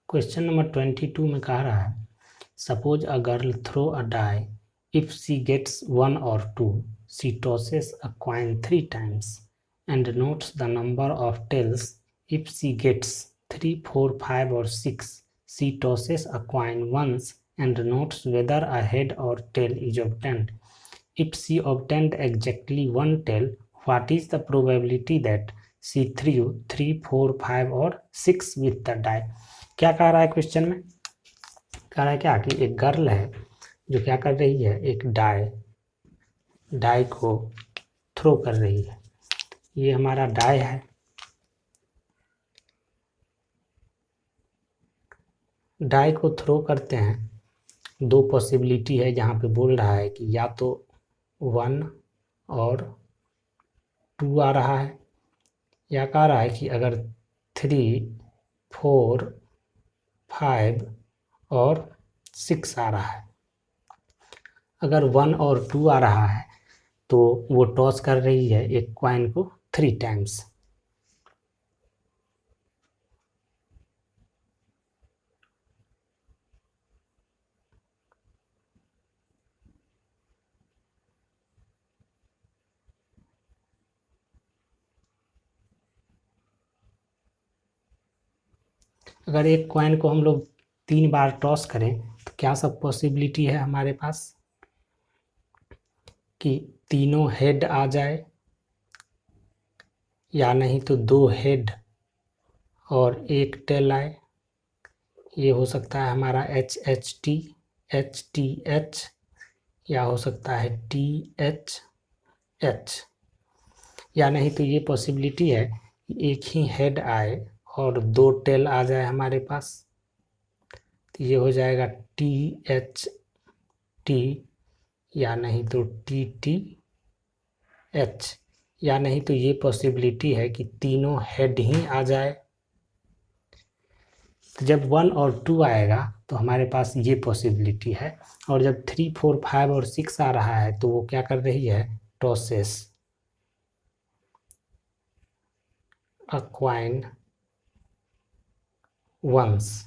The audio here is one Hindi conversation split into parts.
क्वेश्चन नंबर 22 में कह रहा है suppose a girl throw a die, if she gets 1 or 2 she tosses a coin 3 times and notes the number of tails. If she gets 3, 4, 5 or 6 she tosses a coin once and notes whether a head or tail is obtained. If she obtained exactly one tail, what is the probability that she threw 3, 4, 5 or 6 with the die? क्या कह रहा है क्वेश्चन में? कह रहा है क्या कि एक गर्ल है जो क्या कर रही है, एक डाई को थ्रो कर रही है। ये हमारा डाई है। डाई को थ्रो करते हैं, दो पॉसिबिलिटी है जहाँ पे बोल रहा है कि या तो 1 और 2 आ रहा है, या कह रहा है कि अगर 3, 4, 5 और 6 आ रहा है। अगर 1 और 2 आ रहा है तो वो टॉस कर रही है एक कॉइन को 3 times। अगर एक कॉइन को हम लोग 3 बार टॉस करें तो क्या सब पॉसिबिलिटी है हमारे पास कि तीनों हेड आ जाए, या नहीं तो 2 हेड और 1 टेल आए। ये हो सकता है हमारा HHT, HTH, या हो सकता है THH, या नहीं तो ये पॉसिबिलिटी है कि एक ही हेड आए और 2 टेल आ जाए हमारे पास। तो ये हो जाएगा THT, या नहीं तो TTH, या नहीं तो ये पॉसिबिलिटी है कि तीनों हेड ही आ जाए। तो जब 1 और 2 आएगा तो हमारे पास ये पॉसिबिलिटी है, और जब 3, 4, 5 और 6 आ रहा है तो वो क्या कर रही है, टॉसेस अ कॉइन वंस,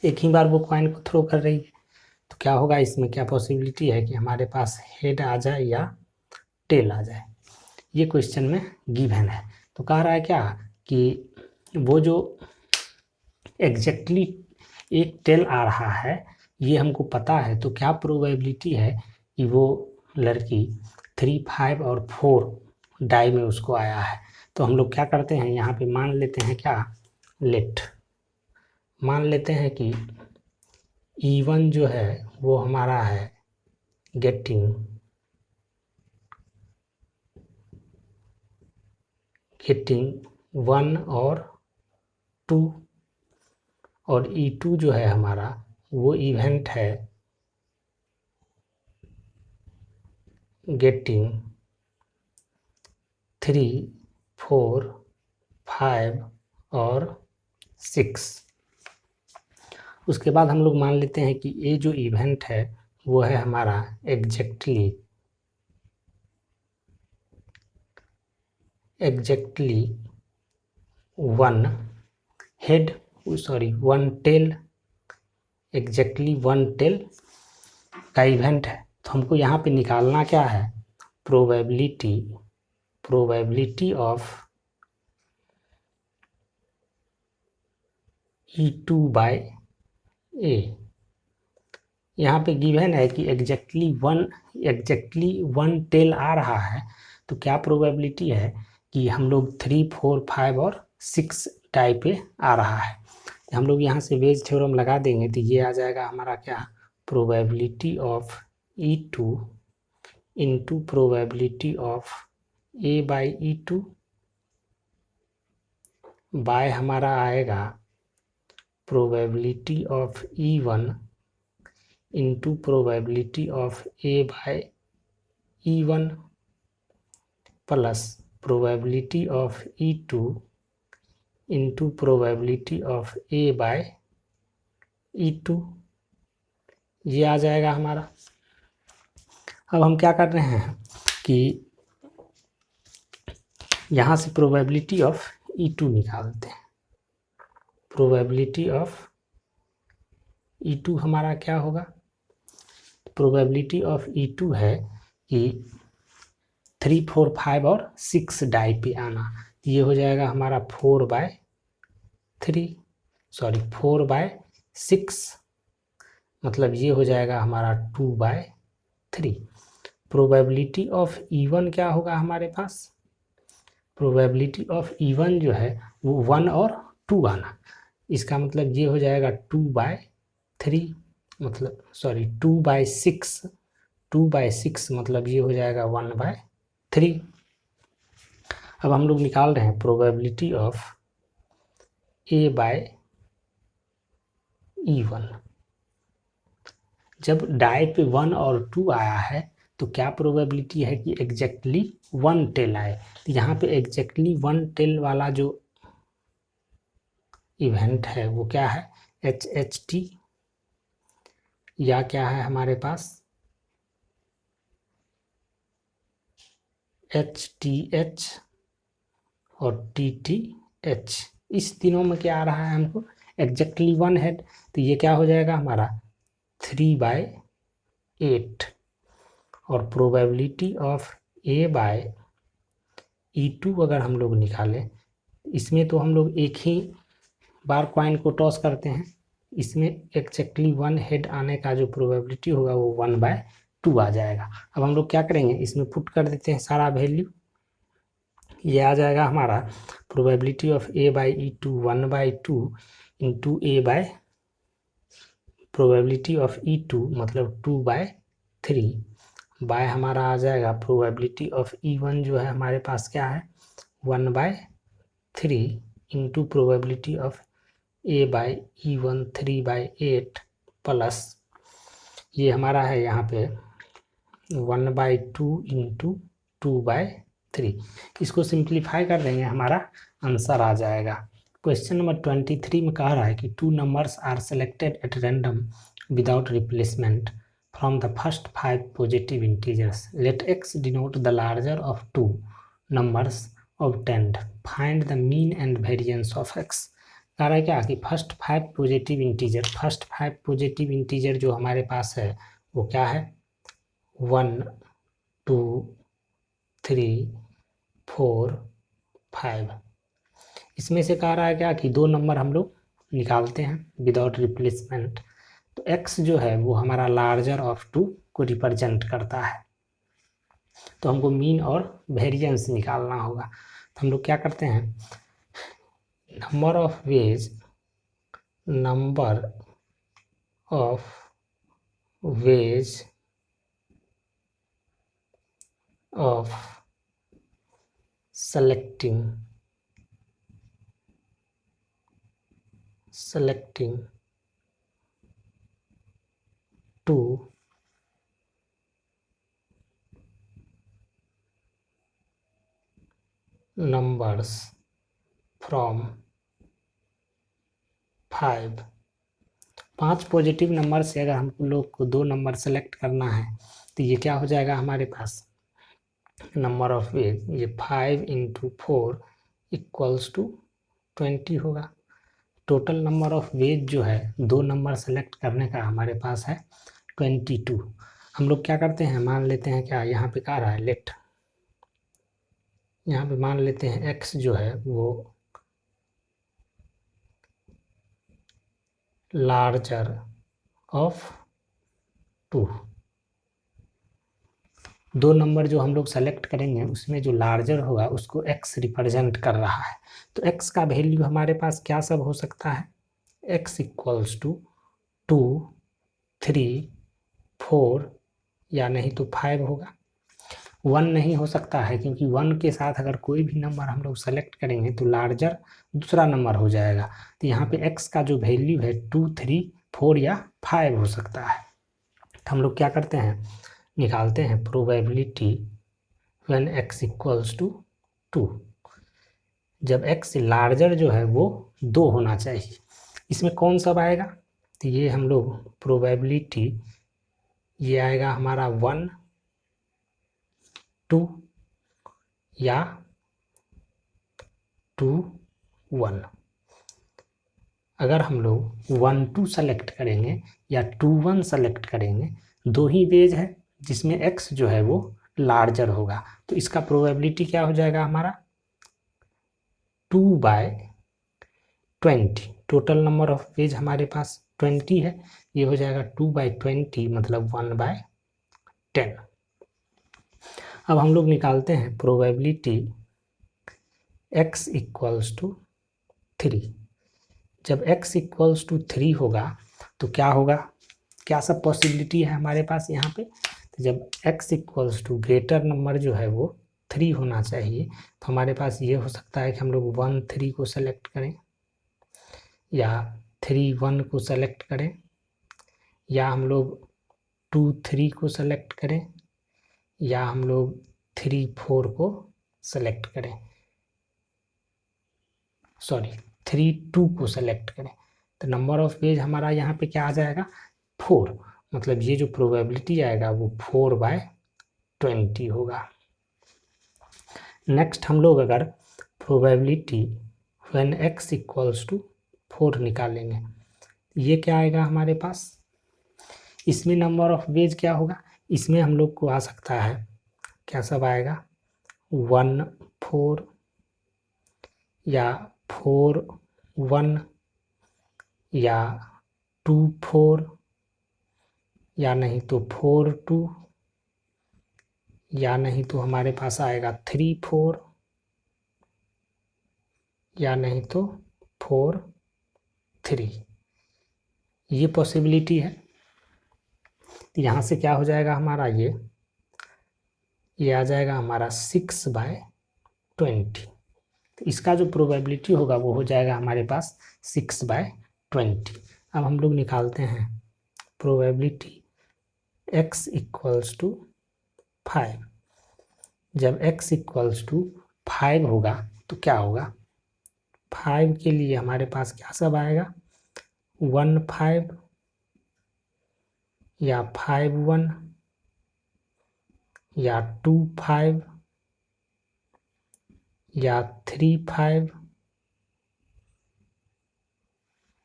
एक ही बार वो कॉइन को थ्रो कर रही है। तो क्या होगा, इसमें क्या पॉसिबिलिटी है कि हमारे पास हेड आ जाए या टेल आ जाए। ये क्वेश्चन में गिवन है। तो कह रहा है क्या कि वो जो एग्जैक्टली एक टेल आ रहा है ये हमको पता है, तो क्या प्रोबेबिलिटी है कि वो लड़की 3, 5 और 4 डाई में उसको आया है। तो हम लोग क्या करते हैं, यहाँ पे मान लेते हैं क्या, मान लेते हैं कि E1 जो है वो हमारा है गेटिंग 1 और 2, और E2 जो है हमारा वो इवेंट है गेटिंग 3, 4, 5 और 6। उसके बाद हम लोग मान लेते हैं कि ये जो इवेंट है वो है हमारा exactly 1 head, sorry 1 tail, exactly 1 tail का इवेंट है। तो हमको यहाँ पे निकालना क्या है, प्रोबेबिलिटी ऑफ E2/A। यहाँ पे गिवन है कि एग्जैक्टली 1 टेल आ रहा है, तो क्या प्रोबेबिलिटी है कि हम लोग 3, 4, 5 और 6 डाई पे आ रहा है। हम लोग यहाँ से वेज थ्योरम लगा देंगे तो ये आ जाएगा हमारा क्या, probability of E2 into probability of A/E2 by हमारा आएगा probability of E1 into probability of A/E1 plus probability of E2 into probability of A/E2। ये आ जाएगा हमारा। अब हम क्या कर रहे हैं कि यहाँ से प्रोबेबिलिटी ऑफ E2 निकालते हैं। प्रोबेबिलिटी ऑफ E2 हमारा क्या होगा, प्रोबेबिलिटी ऑफ E2 है कि 3, 4, 5 और 6 डाई पे आना। ये हो जाएगा हमारा 4/6, मतलब ये हो जाएगा हमारा 2/3। प्रोबेबिलिटी ऑफ E1 क्या होगा हमारे पास, प्रोबेबिलिटी ऑफ E1 जो है वो 1 और 2 आना। इसका मतलब ये हो जाएगा 2/3, मतलब 2/6 मतलब ये हो जाएगा 1/3। अब हम लोग निकाल रहे हैं प्रोबेबिलिटी ऑफ A/E1। जब डाई पे 1 और 2 आया है तो क्या प्रोबेबिलिटी है कि एग्जैक्टली 1 टेल आए। तो यहाँ पे एग्जैक्टली 1 टेल वाला जो इवेंट है वो क्या है, HHT, या क्या है हमारे पास HTH और TTH। इस तीनों में क्या आ रहा है हमको, एग्जैक्टली 1 है। तो ये क्या हो जाएगा हमारा 3/8। और प्रोबेबिलिटी ऑफ A/E2 अगर हम लोग निकालें, इसमें तो हम लोग एक ही बार कॉइन को टॉस करते हैं, इसमें एग्जैक्टली 1 हेड आने का जो प्रोबेबिलिटी होगा वो 1/2 आ जाएगा। अब हम लोग क्या करेंगे, इसमें पुट कर देते हैं सारा वैल्यू। ये आ जाएगा हमारा probability of A/E2 1/2 into probability of E2 मतलब 2/3 बाय हमारा आ जाएगा प्रोबेबिलिटी ऑफ E1 जो है हमारे पास क्या है 1/3 into probability of A/E1 3/8 plus ये हमारा है यहाँ पे 1/2 इंटू 2/3। इसको सिंप्लीफाई कर देंगे, हमारा आंसर आ जाएगा। क्वेश्चन नंबर 23 में कह रहा है कि 2 numbers are selected at random without replacement from the first 5 positive integers. Let x denote the larger of 2 numbers obtained, find the mean and variance of x। कह रहा है क्या कि फर्स्ट 5 पॉजिटिव इंटीजर जो हमारे पास है वो क्या है 1 2 3 4 5। इसमें से कह रहा है क्या कि 2 नंबर हम लोग निकालते हैं विदाउट रिप्लेसमेंट। तो x जो है वो हमारा लार्जर ऑफ 2 को रिप्रेजेंट करता है, तो हमको मीन और वेरिएंस निकालना होगा। तो हम लोग क्या करते हैं, number of ways of selecting 2 numbers from 5 positive number से अगर हम लोग को 2 नंबर सेलेक्ट करना है तो ये क्या हो जाएगा हमारे पास नंबर ऑफ वेज, ये 5 इंटू 4 इक्वल्स टू 20 होगा। टोटल नंबर ऑफ वेज जो है 2 नंबर सेलेक्ट करने का हमारे पास है 22। हम लोग क्या करते हैं, मान लेते हैं क्या यहाँ पे कह रहा है लेट, यहाँ पे मान लेते हैं x जो है वो लार्जर ऑफ 2। 2 नंबर जो हम लोग सेलेक्ट करेंगे उसमें जो लार्जर होगा उसको x रिप्रेजेंट कर रहा है। तो x का वैल्यू हमारे पास क्या सब हो सकता है, x इक्वल्स टू 2 3 4 या नहीं तो 5 होगा। 1 नहीं हो सकता है क्योंकि 1 के साथ अगर कोई भी नंबर हम लोग सेलेक्ट करेंगे तो लार्जर दूसरा नंबर हो जाएगा। तो यहाँ पे x का जो वैल्यू है 2 3 4 या 5 हो सकता है। तो हम लोग क्या करते हैं, निकालते हैं probability when x equals to 2, जब x लार्जर जो है वो 2 होना चाहिए। इसमें कौन सा आएगा, तो ये हम लोग प्रोबेबिलिटी ये आएगा हमारा 1 2 या 2 1। अगर हम लोग 1 2 सेलेक्ट करेंगे या 2 1 सेलेक्ट करेंगे, दो ही वेज है जिसमें x जो है वो लार्जर होगा, तो इसका प्रोबेबिलिटी क्या हो जाएगा हमारा 2/20। टोटल नंबर ऑफ वेज हमारे पास 20 है, ये हो जाएगा 2/20 मतलब 1/10। अब हम लोग निकालते हैं प्रोबेबिलिटी x इक्वल्स टू 3। जब x इक्वल्स टू 3 होगा तो क्या होगा, क्या सब पॉसिबिलिटी है हमारे पास यहाँ पे, तो जब x equals to greater number जो है वो 3 होना चाहिए, तो हमारे पास ये हो सकता है कि हम लोग 1 3 को सेलेक्ट करें, या 3 1 को सेलेक्ट करें, या हम लोग 2 3 को सेलेक्ट करें, या हम लोग 3 4 को सेलेक्ट करें, सॉरी 3 2 को सेलेक्ट करें। तो नंबर ऑफ वेज हमारा यहाँ पे क्या आ जाएगा 4, मतलब ये जो प्रोबेबिलिटी आएगा वो 4/20 होगा। नेक्स्ट हम लोग अगर probability when x equals to 4 निकालेंगे, ये क्या आएगा हमारे पास, इसमें नंबर ऑफ वेज क्या होगा, इसमें हम लोग को आ सकता है क्या सब आएगा 1 4 या 4 1 या 2 4 या नहीं तो 4 2 या नहीं तो हमारे पास आएगा 3 4 या नहीं तो 4 3, ये पॉसिबिलिटी है। तो यहाँ से क्या हो जाएगा हमारा ये आ जाएगा हमारा 6/20। तो इसका जो प्रोबेबिलिटी होगा वो हो जाएगा हमारे पास 6/20। अब हम लोग निकालते हैं प्रोबेबिलिटी x इक्वल्स टू 5। जब x इक्वल्स टू 5 होगा तो क्या होगा, 5 के लिए हमारे पास क्या सब आएगा 1 5 या 5 1 या 2 5 या 3 5,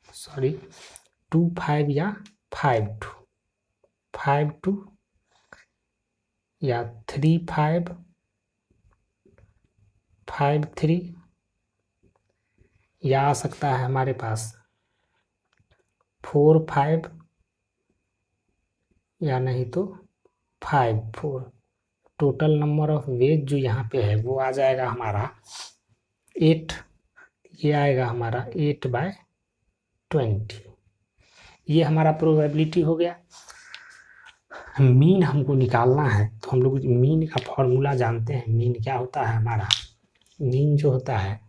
सॉरी 2 5 या 5 2, 5 2 या 3 5 5 3, या आ सकता है हमारे पास 4 5 या नहीं तो 5 4। टोटल नंबर ऑफ वेज जो यहाँ पे है वो आ जाएगा हमारा 8, ये आएगा हमारा 8/20। ये हमारा प्रोबेबिलिटी हो गया। मीन हमको निकालना है तो हम लोग मीन का फॉर्मूला जानते हैं। मीन क्या होता है हमारा, मीन जो होता है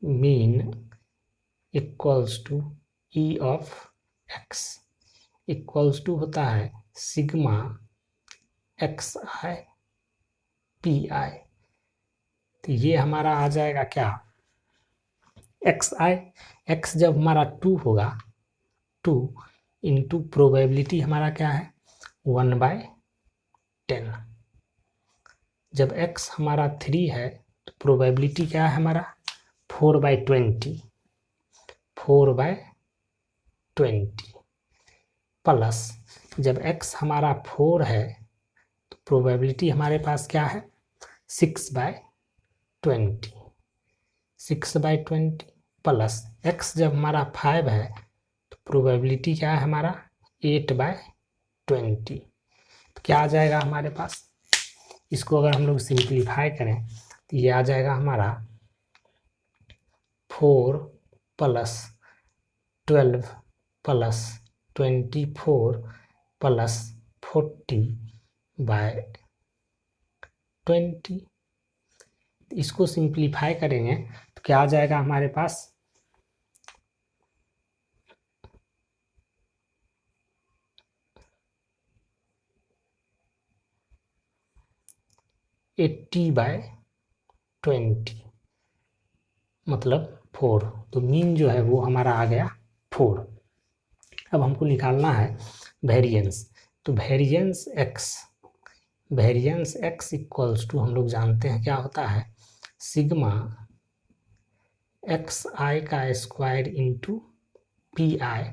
mean equals to E of x equals to होता है सिग्मा XI PI। तो ये हमारा आ जाएगा क्या XI, x जब हमारा 2 होगा 2 इंटू प्रोबेबिलिटी हमारा क्या है 1/10। जब x हमारा 3 है तो प्रोबेबिलिटी क्या है हमारा 4/20 प्लस जब x हमारा 4 है तो प्रोबेबिलिटी हमारे पास क्या है 6/20 प्लस x जब हमारा 5 है तो प्रोबेबिलिटी क्या है हमारा 8/20। तो क्या आ जाएगा हमारे पास, इसको अगर हम लोग सिंप्लीफाई करें तो ये आ जाएगा हमारा 4 प्लस 12 प्लस 24 प्लस 40/20। इसको सिंप्लीफाई करेंगे तो क्या आ जाएगा हमारे पास 80/20 मतलब 4। तो मीन जो है वो हमारा आ गया 4। अब हमको निकालना है वेरिएंस। तो वेरिएंस x इक्वल्स टू हम लोग जानते हैं क्या होता है सिग्मा एक्स आई का square into P I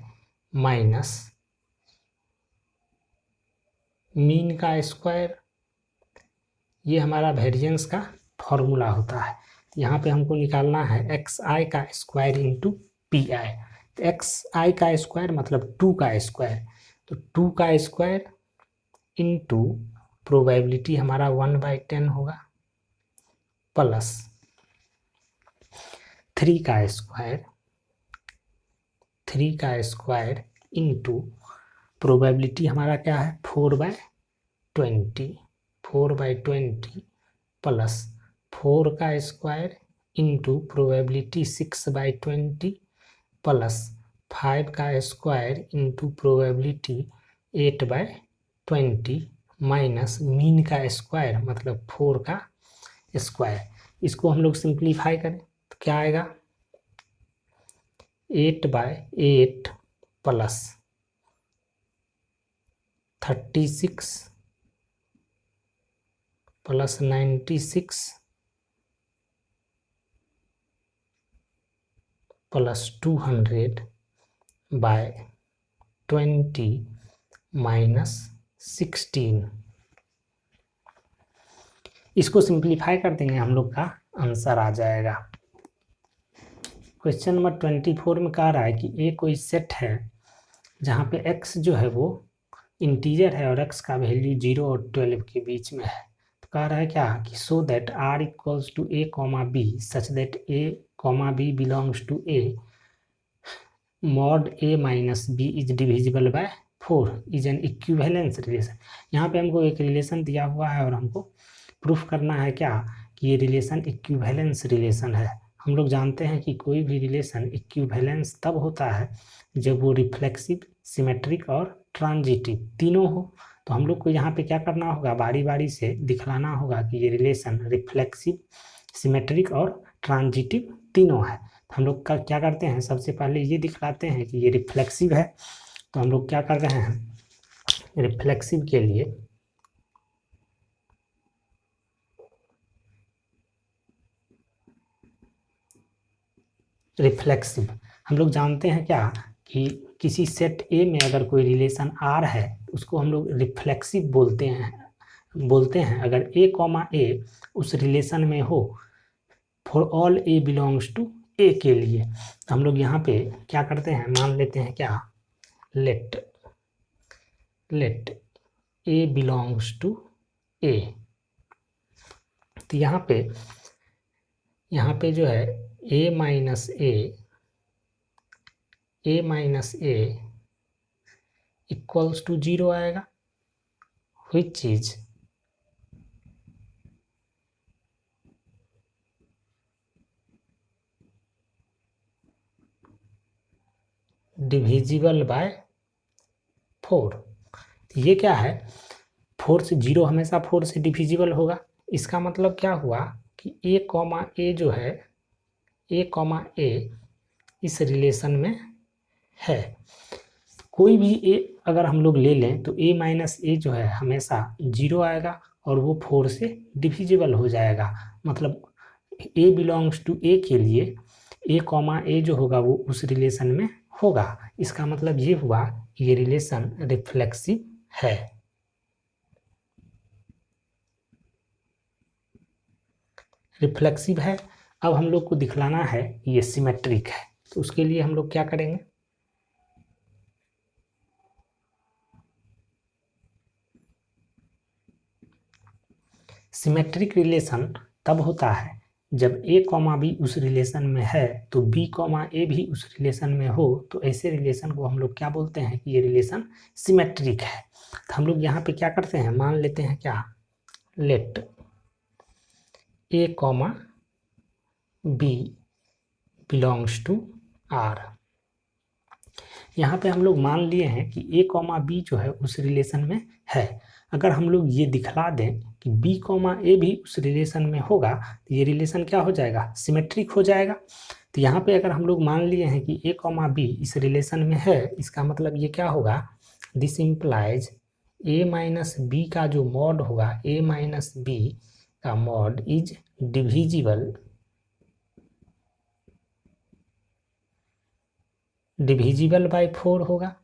minus mean का स्क्वायर, ये हमारा वेरिएंस का फॉर्मूला होता है। यहाँ पे हमको निकालना है एक्स आई का स्क्वायर इंटू पी आई। तो एक्स आई का स्क्वायर मतलब 2 का स्क्वायर, तो 2 का स्क्वायर इंटू प्रोबेबिलिटी हमारा 1/10 होगा प्लस 3 का स्क्वायर इंटू प्रोबेबिलिटी हमारा क्या है 4/20 प्लस 4 का स्क्वायर इंटू प्रोबेबिलिटी 6/20 प्लस 5 का square into probability 8/20 minus mean का स्क्वायर मतलब 4 का स्क्वायर। इसको हम लोग सिंप्लीफाई करें तो क्या आएगा 8/8 प्लस 36 प्लस 96 प्लस 200/20 माइनस 16। इसको सिंप्लीफाई कर देंगे हम लोग का आंसर आ जाएगा। क्वेश्चन नंबर 24 में कह रहा है कि ए कोई सेट है जहाँ पे x जो है वो इंटीजर है और x का वैल्यू 0 और 12 के बीच में है। तो कह रहा है क्या कि so that r equals to a comma b such that a comma b belongs to a mod a minus b is divisible by 4 is an equivalence relation. यहाँ पे हमको एक रिलेशन दिया हुआ है और हमको प्रूफ करना है क्या कि ये रिलेशन इक्विवेलेंस रिलेशन है। हम लोग जानते हैं कि कोई भी रिलेशन इक्विवेलेंस तब होता है जब वो रिफ्लेक्सिव, सिमेट्रिक और ट्रांजिटिव तीनों हो। तो हम लोग को यहाँ पे क्या करना होगा, बारी बारी से दिखलाना होगा कि ये रिलेशन रिफ्लेक्सिव, सिमेट्रिक और ट्रांजिटिव तीनों है। तो हम लोग का क्या करते हैं, सबसे पहले ये दिखलाते हैं कि ये रिफ्लेक्सिव है। तो हम लोग क्या कर रहे हैं, रिफ्लेक्सिव के लिए रिफ्लेक्सिव हम लोग जानते हैं क्या कि किसी सेट ए में अगर कोई रिलेशन आर है तो उसको हम लोग रिफ्लेक्सिव बोलते हैं अगर ए कॉमा ए उस रिलेशन में हो for all a belongs to a के लिए। तो हम लोग यहाँ पे क्या करते हैं, मान लेते हैं क्या, लेट ए बिलोंग्स टू ए। तो यहाँ पे जो है ए माइनस ए इक्वल्स टू 0 आएगा, which is डिविजिबल बाय 4। ये क्या है, 4 से 0 हमेशा 4 से डिविजिबल होगा। इसका मतलब क्या हुआ कि ए कॉमा ए जो है, ए कॉमा ए इस रिलेशन में है। कोई भी ए अगर हम लोग ले लें तो ए माइनस ए जो है हमेशा 0 आएगा और वो 4 से डिविजिबल हो जाएगा। मतलब ए बिलोंग्स टू ए के लिए ए कॉमा ए जो होगा वो उस रिलेशन में होगा। इसका मतलब ये हुआ कि ये रिलेशन रिफ्लेक्सिव है। रिफ्लेक्सिव है। अब हम लोग को दिखलाना है कि ये सिमेट्रिक है। तो उसके लिए हम लोग क्या करेंगे, सिमेट्रिक रिलेशन तब होता है जब ए कॉमा बी उस रिलेशन में है तो बी कॉमा ए भी उस रिलेशन में हो। तो ऐसे रिलेशन को हम लोग क्या बोलते हैं कि ये रिलेशन सिमेट्रिक है। तो हम लोग यहाँ पे क्या करते हैं, मान लेते हैं क्या, let a comma b belongs to R. यहाँ पे हम लोग मान लिए हैं कि ए कॉमा बी जो है उस रिलेशन में है। अगर हम लोग ये दिखला दें कि बी कॉमा ए भी उस रिलेशन में होगा तो ये रिलेशन क्या हो जाएगा, सिमेट्रिक हो जाएगा। तो यहाँ पे अगर हम लोग मान लिए हैं कि ए कॉमा बी इस रिलेशन में है, इसका मतलब ये क्या होगा, this implies a minus b का जो मॉड होगा, ए माइनस बी का mod is divisible divisible by 4 होगा।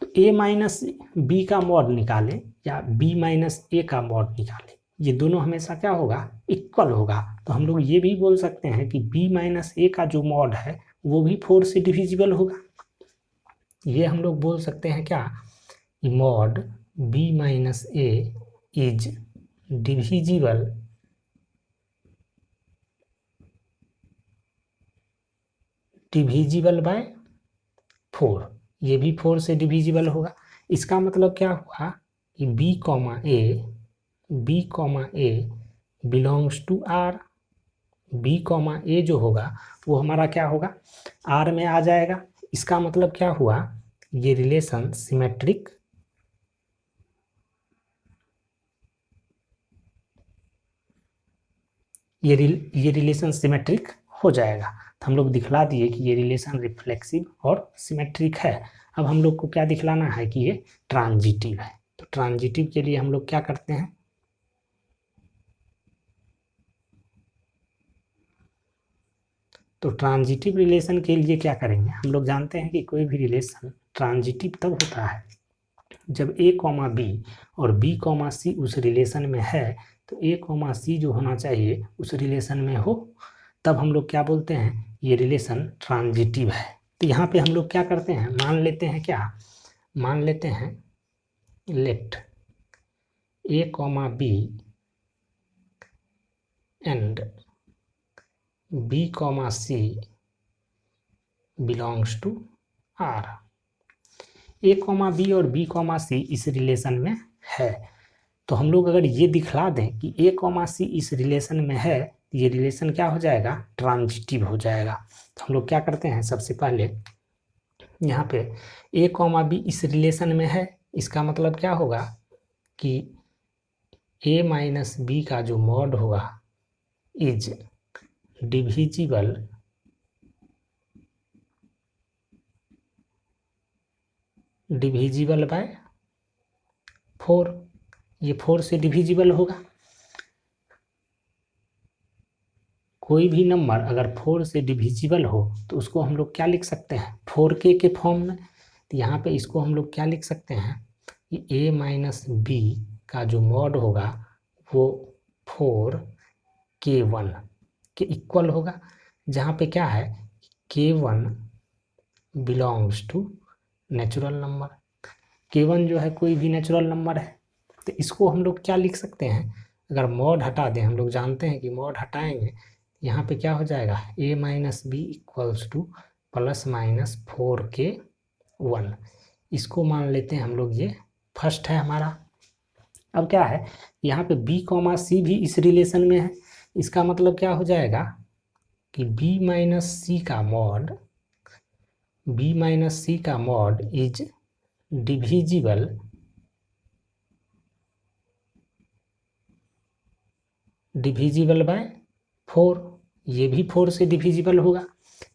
तो a माइनस बी का मॉड निकालें या b माइनस ए का मॉड निकालें, ये दोनों हमेशा क्या होगा, इक्वल होगा। तो हम लोग ये भी बोल सकते हैं कि b माइनस ए का जो मॉड है वो भी 4 से डिविजिबल होगा। ये हम लोग बोल सकते हैं क्या, mod b minus A is divisible by 4, ये भी 4 से डिविजिबल होगा। इसका मतलब क्या हुआ कि b comma a belongs to r. B comma a जो होगा वो हमारा क्या होगा, आर में आ जाएगा। इसका मतलब क्या हुआ, ये रिलेशन सिमेट्रिक ये रिलेशन सिमेट्रिक हो जाएगा। तो हम लोग दिखला दिए कि ये रिलेशन रिफ्लेक्सिव और सिमेट्रिक है। अब हम लोग को क्या दिखलाना है कि ये ट्रांजिटिव है। तो ट्रांजिटिव के लिए हम लोग क्या करते हैं, तो ट्रांजिटिव रिलेशन के लिए क्या करेंगे, हम लोग जानते हैं कि कोई भी रिलेशन ट्रांजिटिव तब होता है जब a कॉमा बी और b कॉमा सी उस रिलेशन में है। तो a कॉमा सी जो होना चाहिए उस रिलेशन में हो, तब हम लोग क्या बोलते हैं, ये रिलेशन ट्रांजिटिव है। तो यहाँ पे हम लोग क्या करते हैं, मान लेते हैं क्या, मान लेते हैं let a comma b and b comma c belongs to R. A comma b और बी कॉमा सी इस रिलेशन में है। तो हम लोग अगर ये दिखला दें कि ए कॉमा सी इस रिलेशन में है, ये रिलेशन क्या हो जाएगा, ट्रांजिटिव हो जाएगा। तो हम लोग क्या करते हैं, सबसे पहले यहाँ पे ए कॉमा बी इस रिलेशन में है, इसका मतलब क्या होगा कि ए माइनस बी का जो मॉड होगा इज डिविजिबल बाय 4। ये 4 से डिविजिबल होगा। कोई भी नंबर अगर 4 से डिविजिबल हो तो उसको हम लोग क्या लिख सकते हैं, 4k के फॉर्म में। तो यहाँ पे इसको हम लोग क्या लिख सकते हैं कि a माइनस बी का जो मॉड होगा वो 4k1 के इक्वल होगा, जहाँ पे क्या है, k1 belongs to natural number. k1 जो है कोई भी नेचुरल नंबर है। तो इसको हम लोग क्या लिख सकते हैं, अगर मॉड हटा दें, हम लोग जानते हैं कि मॉड हटाएंगे यहाँ पे क्या हो जाएगा, a minus b equals to plus minus 4k1। इसको मान लेते हैं हम लोग ये फर्स्ट है हमारा। अब क्या है, यहाँ पे b कॉमा सी भी इस रिलेशन में है। इसका मतलब क्या हो जाएगा कि b माइनस सी का मॉड इज डिविजिबल बाय 4। ये भी 4 से डिविजिबल होगा।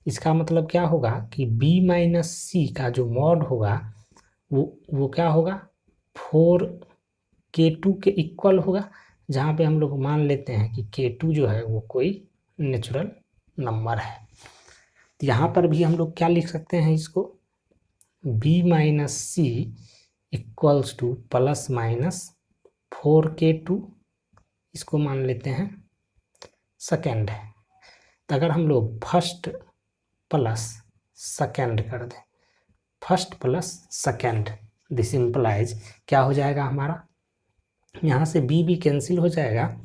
इसका मतलब क्या होगा कि b माइनस सी का जो मॉड होगा वो क्या होगा, 4k2 के इक्वल होगा, जहाँ पे हम लोग मान लेते हैं कि k2 जो है वो कोई नेचुरल नंबर है। तो यहाँ पर भी हम लोग क्या लिख सकते हैं इसको, b minus c equals to plus minus 4k2, इसको मान लेते हैं सेकेंड है। तो अगर हम लोग फर्स्ट प्लस सेकेंड कर दें, first plus second, this implies क्या हो जाएगा हमारा, यहाँ से b भी कैंसिल हो जाएगा,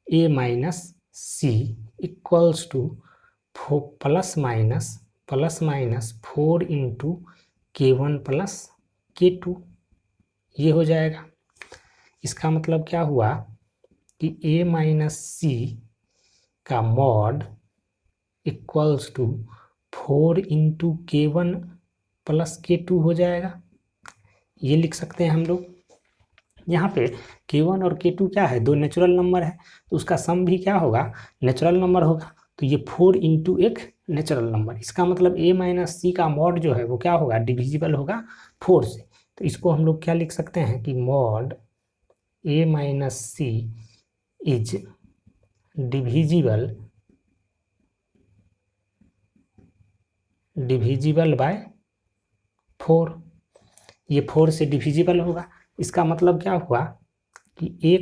a minus c equals to plus minus 4 into k1 plus k2, ये हो जाएगा। इसका मतलब क्या हुआ कि a माइनस सी का mod equals to 4 into k1 plus k2 हो जाएगा। ये लिख सकते हैं हम लोग। यहाँ पे k1 और k2 क्या है, दो नेचुरल नंबर है, तो उसका सम भी क्या होगा, नेचुरल नंबर होगा। तो ये 4 इंटू एक नेचुरल नंबर, इसका मतलब a माइनस सी का मॉड जो है वो क्या होगा, डिविजिबल होगा 4 से। तो इसको हम लोग क्या लिख सकते हैं कि mod a minus c is divisible divisible by 4, ये 4 से डिविजिबल होगा। इसका मतलब क्या हुआ कि a,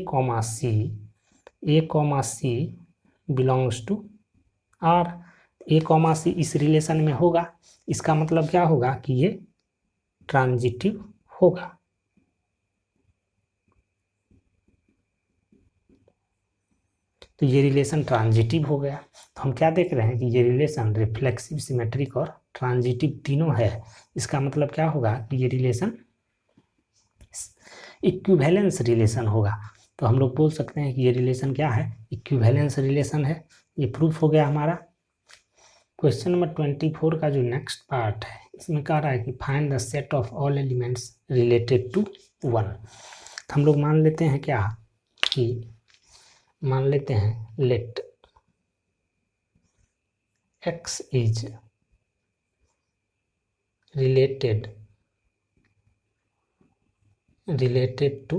C belongs to R, a, C इस रिलेशन में होगा। इसका मतलब क्या होगा कि ये ट्रांजिटिव होगा। तो ये रिलेशन ट्रांजिटिव हो गया। तो हम क्या देख रहे हैं कि ये रिलेशन रिफ्लेक्सिव, सिमेट्रिक और ट्रांजिटिव तीनों है। इसका मतलब क्या होगा कि ये रिलेशन इक्विवेलेंस रिलेशन होगा। तो हम लोग बोल सकते हैं कि ये रिलेशन क्या है, इक्विवेलेंस रिलेशन है। ये प्रूफ हो गया हमारा। क्वेश्चन नंबर 24 का जो नेक्स्ट पार्ट है, इसमें कह रहा है कि find the set of all elements related to 1। तो हम लोग मान लेते हैं क्या कि मान लेते हैं let x is related to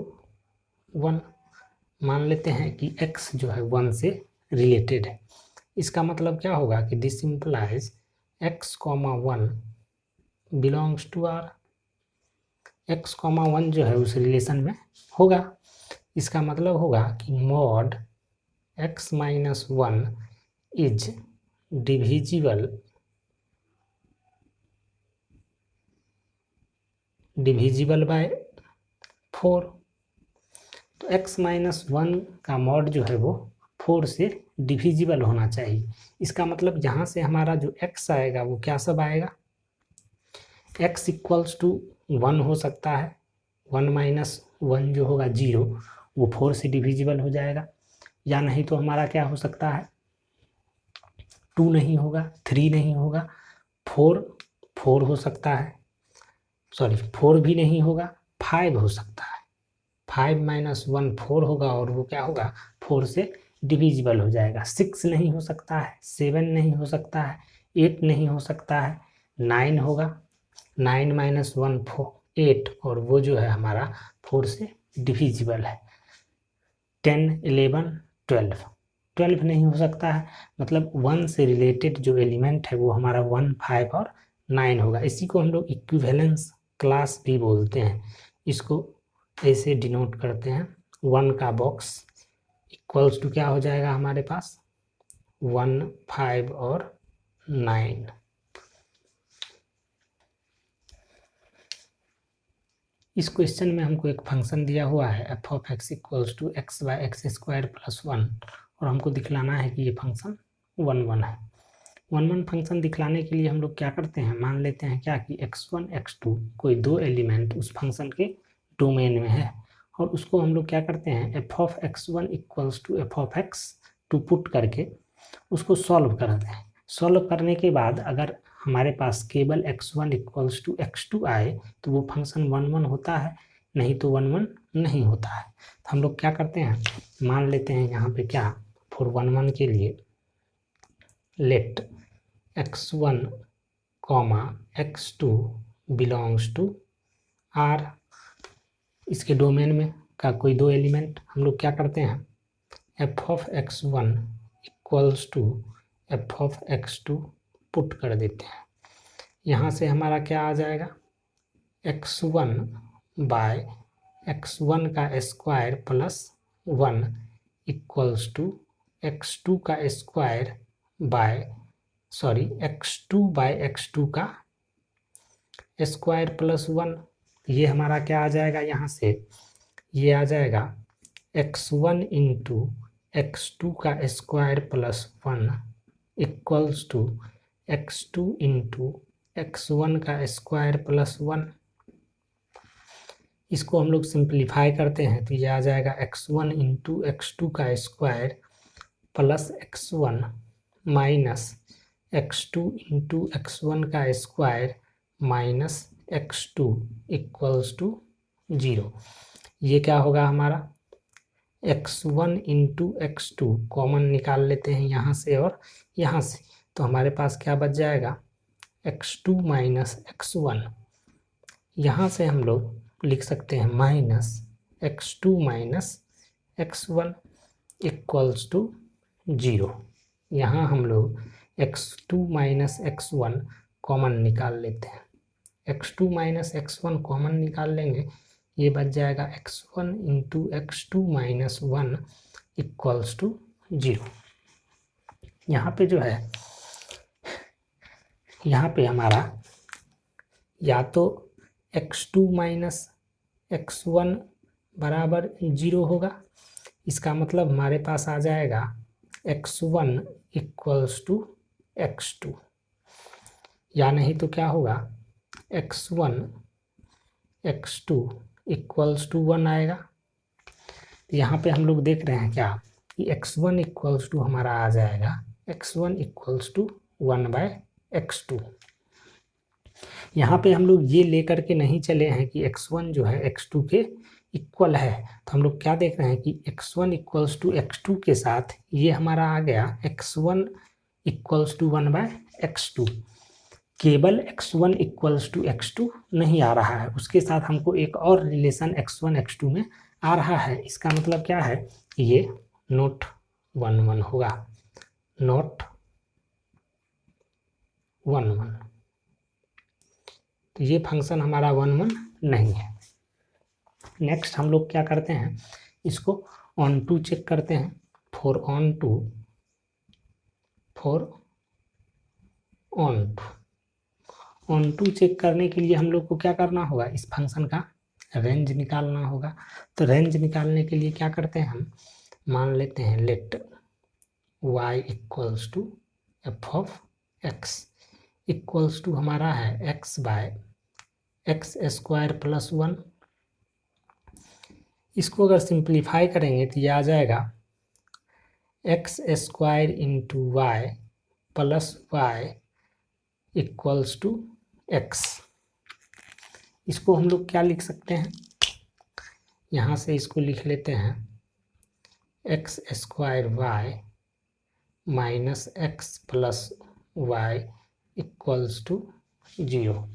1। मान लेते हैं कि x जो है 1 से रिलेटेड है। इसका मतलब क्या होगा कि this implies x, 1 belongs to R। x, 1 जो है उस रिलेशन में होगा। इसका मतलब होगा कि mod x minus 1 is divisible by 4। तो x माइनस 1 का मॉड जो है वो 4 से डिविजिबल होना चाहिए। इसका मतलब यहाँ से हमारा जो x आएगा वो क्या सब आएगा, x इक्वल्स टू 1 हो सकता है, 1 माइनस 1 जो होगा 0, वो 4 से डिविजिबल हो जाएगा। या नहीं तो हमारा क्या हो सकता है, 2 नहीं होगा, 3 नहीं होगा, 4 हो सकता है, सॉरी 4 भी नहीं होगा, 5 हो सकता है। 5 माइनस 1 4 होगा और वो क्या होगा, 4 से डिविजिबल हो जाएगा। 6 नहीं हो सकता है, 7 नहीं हो सकता है, 8 नहीं हो सकता है, 9 होगा, 9 माइनस 1 8 और वो जो है हमारा 4 से डिविजिबल है। 10 11 12 नहीं हो सकता है। मतलब 1 से रिलेटेड जो एलिमेंट है वो हमारा 1 5 और 9 होगा। इसी को हम लोग इक्विवेलेंस क्लास भी बोलते हैं। इसको ऐसे डिनोट करते हैं, 1 का बॉक्स इक्वल्स टू क्या हो जाएगा हमारे पास, 1 5 और 9। इस क्वेश्चन में हमको एक फंक्शन दिया हुआ है f of x equals to x by x square plus 1 और हमको दिखलाना है कि ये फंक्शन 1 1 है। 1 1 फंक्शन दिखलाने के लिए हम लोग क्या करते हैं, मान लेते हैं क्या कि x1 x2 कोई दो एलिमेंट उस फंक्शन के डोमेन में है और उसको हम लोग क्या करते हैं, f of x1 equals to f of x2 put करके उसको सॉल्व करते हैं। सॉल्व करने के बाद अगर हमारे पास केवल x1 इक्वल्स टू x2 आए तो वो फंक्शन 1 1 होता है, नहीं तो 1 1 नहीं होता है। तो हम लोग क्या करते हैं, मान लेते हैं यहाँ पे क्या, फॉर 1 1 के लिए let x1, x2 belongs to R। इसके डोमेन में का कोई दो एलिमेंट हम लोग क्या करते हैं, f of x1 equals to f of x2 put कर देते हैं। यहाँ से हमारा क्या आ जाएगा, x1 बाय x1 का square plus 1 equals to x2 का square by x2 bye x2 का स्क्वायर प्लस 1। ये हमारा क्या आ जाएगा, यहाँ से ये आ जाएगा x1 इंटू x2 का square plus 1 equals to x2 into x1 का स्क्वायर प्लस 1। इसको हम लोग सिंप्लीफाई करते हैं तो ये आ जाएगा x1 इंटू x2 का square plus x1 minus x2 into x1 का square minus x2 equals to 0। ये क्या होगा हमारा, x1 इंटू x2 कॉमन निकाल लेते हैं यहाँ से और यहाँ से, तो हमारे पास क्या बच जाएगा, x2 माइनस x1। यहाँ से हम लोग लिख सकते हैं minus x2 minus x1 equals to 0। यहाँ हम लोग x2 माइनस x1 कॉमन निकाल लेते हैं। x2 माइनस x1 कॉमन निकाल लेंगे, ये बच जाएगा x1 into x2 minus 1 equals to 0। यहाँ पे जो है, यहाँ पे हमारा या तो x2 माइनस x1 बराबर 0 होगा, इसका मतलब हमारे पास आ जाएगा x1 इक्वल्स टू x2, या नहीं तो क्या होगा x1 x2 इक्वल्स टू 1 आएगा। यहाँ पे हम लोग देख रहे हैं क्या कि x1 इक्वल्स टू हमारा आ जाएगा x1 इक्वल्स टू 1/x2। यहाँ पे हम लोग ये लेकर के नहीं चले हैं कि x1 जो है x2 के इक्वल है, तो हम लोग क्या देख रहे हैं कि x1 इक्वल्स टू x2 के साथ ये हमारा आ गया x1 इक्वल्स टू 1/x2। केवल x1 इक्वल्स टू x2 नहीं आ रहा है, उसके साथ हमको एक और रिलेशन x1 x2 में आ रहा है। इसका मतलब क्या है, ये नॉट 1 1 होगा, नॉट 1 1। तो ये फंक्शन हमारा 1 1 नहीं है। नेक्स्ट हम लोग क्या करते हैं, इसको ऑन टू चेक करते हैं। फॉर ऑन टू चेक करने के लिए हम लोग को क्या करना होगा, इस फंक्शन का रेंज निकालना होगा। तो रेंज निकालने के लिए क्या करते हैं, हम मान लेते हैं let y equals to f of x equals to हमारा है x/x² प्लस 1। इसको अगर सिंप्लीफाई करेंगे तो ये आ जाएगा x² into y plus y equals to x। इसको हम लोग क्या लिख सकते हैं, यहाँ से इसको लिख लेते हैं x² y minus x plus y equals to 0।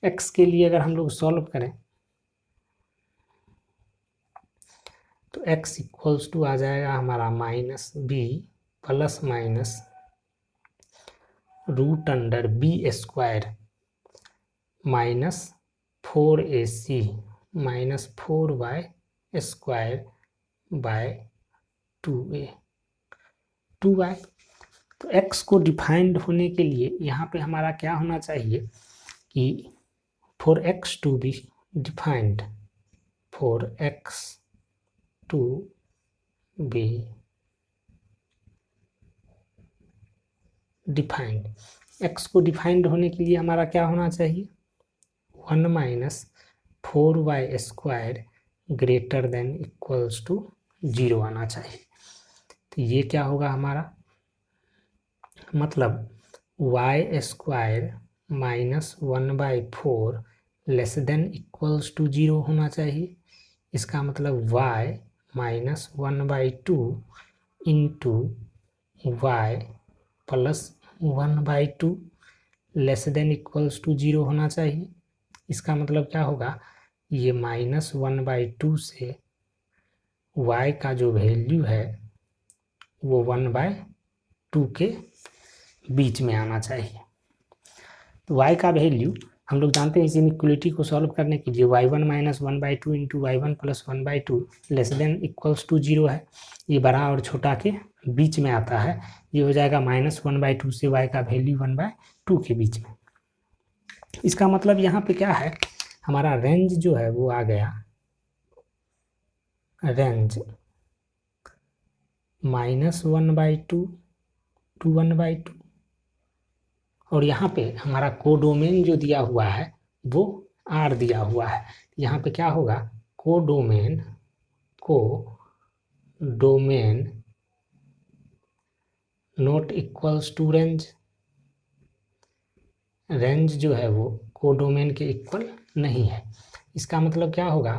x के लिए अगर हम लोग सॉल्व करें तो x इक्वल्स टू आ जाएगा हमारा -b plus minus √b² minus 4ac minus 4y² by 2y। तो x को डिफाइंड होने के लिए यहाँ पे हमारा क्या होना चाहिए कि for x to be defined, for x to be defined, x को डिफाइंड होने के लिए हमारा क्या होना चाहिए, 1 minus 4y² greater than equals to 0 आना चाहिए। तो ये क्या होगा हमारा, मतलब y² minus 1/4 less than equals to 0 होना चाहिए। इसका मतलब y minus 1/2 into y plus 1/2 less than equals to 0 होना चाहिए। इसका मतलब क्या होगा, ये -1/2 से y का जो वैल्यू है वो 1/2 के बीच में आना चाहिए। तो y का वैल्यू हम लोग जानते हैं, इस इनइक्वलिटी को सॉल्व करने के लिए y1 minus 1/2 into y1 plus 1/2 less than equals to 0 है। ये बड़ा और छोटा के बीच में आता है, ये हो जाएगा -1/2 से y का वैल्यू 1/2 के बीच में। इसका मतलब यहाँ पे क्या है, हमारा रेंज जो है वो आ गया, रेंज -1/2 टू 1/2। और यहाँ पे हमारा कोडोमेन जो दिया हुआ है वो R दिया हुआ है। यहाँ पे क्या होगा, codomain not equals to range, range जो है वो कोडोमेन के इक्वल नहीं है। इसका मतलब क्या होगा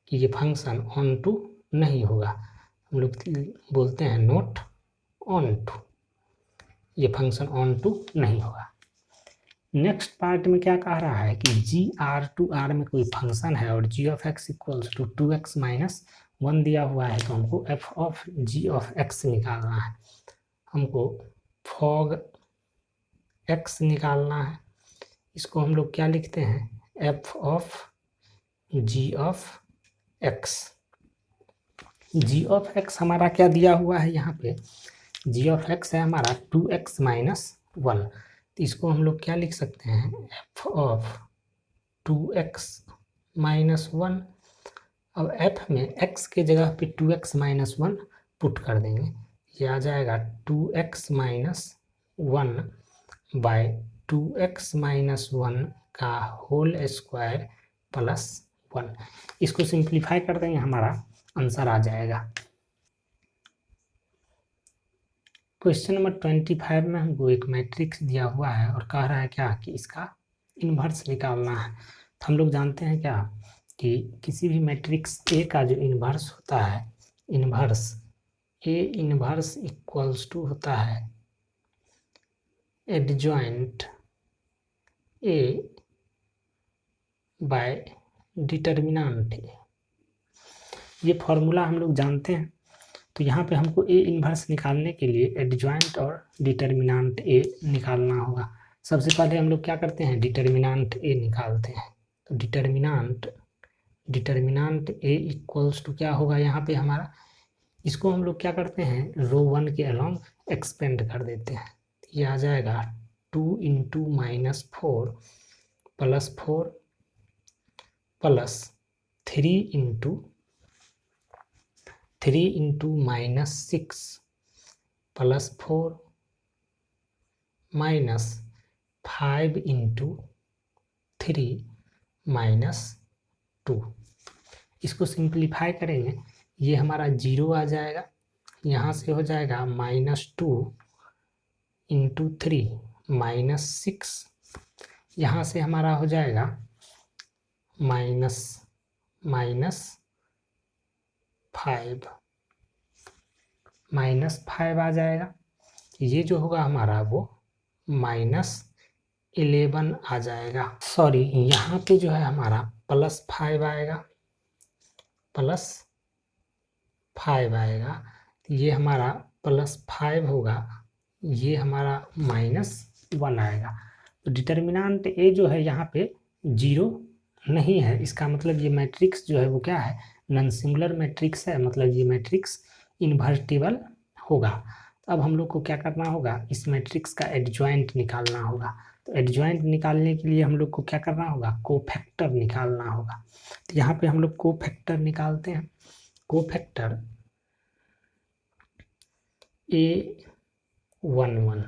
कि ये फंक्शन ऑन टू नहीं होगा, हम लोग बोलते हैं नॉट ऑन टू, ये फंक्शन ऑन टू नहीं होगा। नेक्स्ट पार्ट में क्या कह रहा है कि GR में कोई फंक्शन है और g of x equals to 2x minus 1 दिया हुआ है, तो हमको f of g of x निकालना है। हमको फॉग x निकालना है। इसको हम लोग क्या लिखते हैं, f of g of x। g of x हमारा क्या दिया हुआ है यहाँ पे, g ऑफ x है हमारा 2x माइनस 1। तो इसको हम लोग क्या लिख सकते हैं, f ऑफ 2x माइनस 1। अब f में x के जगह पे 2x माइनस 1 पुट कर देंगे, ये आ जाएगा 2x minus 1 bye 2x minus 1 का होल स्क्वायर प्लस 1। इसको सिंप्लीफाई कर देंगे, हमारा आंसर आ जाएगा। क्वेश्चन नंबर 25 में हमको एक मैट्रिक्स दिया हुआ है और कह रहा है क्या कि इसका इन्वर्स निकालना है। तो हम लोग जानते हैं क्या कि किसी भी मैट्रिक्स ए का जो इन्वर्स होता है, inverse a inverse equals to होता है adjoint a by determinant a. ये फॉर्मूला हम लोग जानते हैं। तो यहाँ पे हमको ए इन्वर्स निकालने के लिए एडजॉइंट और डिटर्मिनेंट ए निकालना होगा। सबसे पहले हम लोग क्या करते हैं, डिटर्मिनेंट ए निकालते हैं। तो डिटर्मिनेंट ए इक्वल्स टू क्या होगा यहाँ पे हमारा, इसको हम लोग क्या करते हैं, रो 1 के अलोंग एक्सपेंड कर देते हैं। ये आ जाएगा 2 into minus 4 plus 4 plus 3 into minus 6 plus 4 minus 5 into 3 minus 2। इसको सिंप्लीफाई करेंगे, ये हमारा 0 आ जाएगा, यहाँ से हो जाएगा -2 इंटू 3 माइनस 6, यहाँ से हमारा हो जाएगा माइनस 5 आ जाएगा। ये जो होगा हमारा वो -11 आ जाएगा। सॉरी, यहाँ पे जो है हमारा +5 आएगा, +5 आएगा। ये हमारा +5 होगा, ये हमारा -1 आएगा। तो डिटर्मिनेंट ए जो है यहाँ पे 0 नहीं है, इसका मतलब ये मैट्रिक्स जो है वो क्या है, नॉन सिंगुलर मैट्रिक्स है, मतलब ये मैट्रिक्स इन्वर्टिबल होगा। तो अब हम लोग को क्या करना होगा, इस मैट्रिक्स का एडजॉइंट निकालना होगा। तो एडजॉइंट निकालने के लिए हम लोग को क्या करना होगा, कोफैक्टर निकालना होगा। तो यहाँ पे हम लोग कोफैक्टर निकालते हैं। कोफैक्टर A11,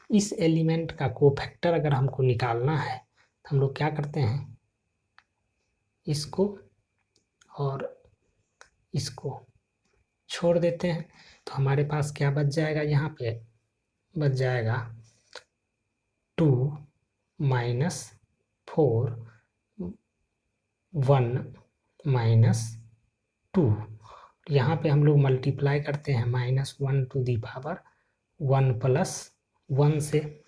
इस एलिमेंट का कोफैक्टर अगर हमको निकालना है तो हम लोग क्या करते हैं, इसको और इसको छोड़ देते हैं। तो हमारे पास क्या बच जाएगा, यहाँ पे बच जाएगा 2 माइनस 4 1 माइनस 2। यहाँ पे हम लोग मल्टीप्लाई करते हैं -1 टू दी पावर 1 प्लस 1 से।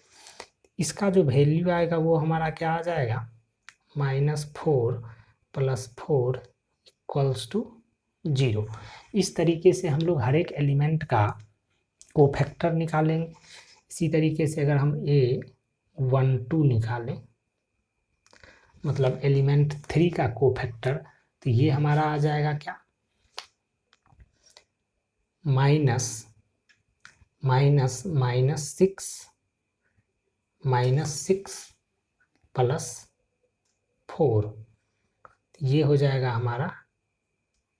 इसका जो वैल्यू आएगा वो हमारा क्या आ जाएगा, -4 प्लस 4 इक्वल्स टू 0। इस तरीके से हम लोग हर एक एलिमेंट का कोफैक्टर निकालेंगे। इसी तरीके से अगर हम A12 निकालें, मतलब एलिमेंट 3 का कोफैक्टर, तो ये हमारा आ जाएगा क्या, -6 प्लस 4, ये हो जाएगा हमारा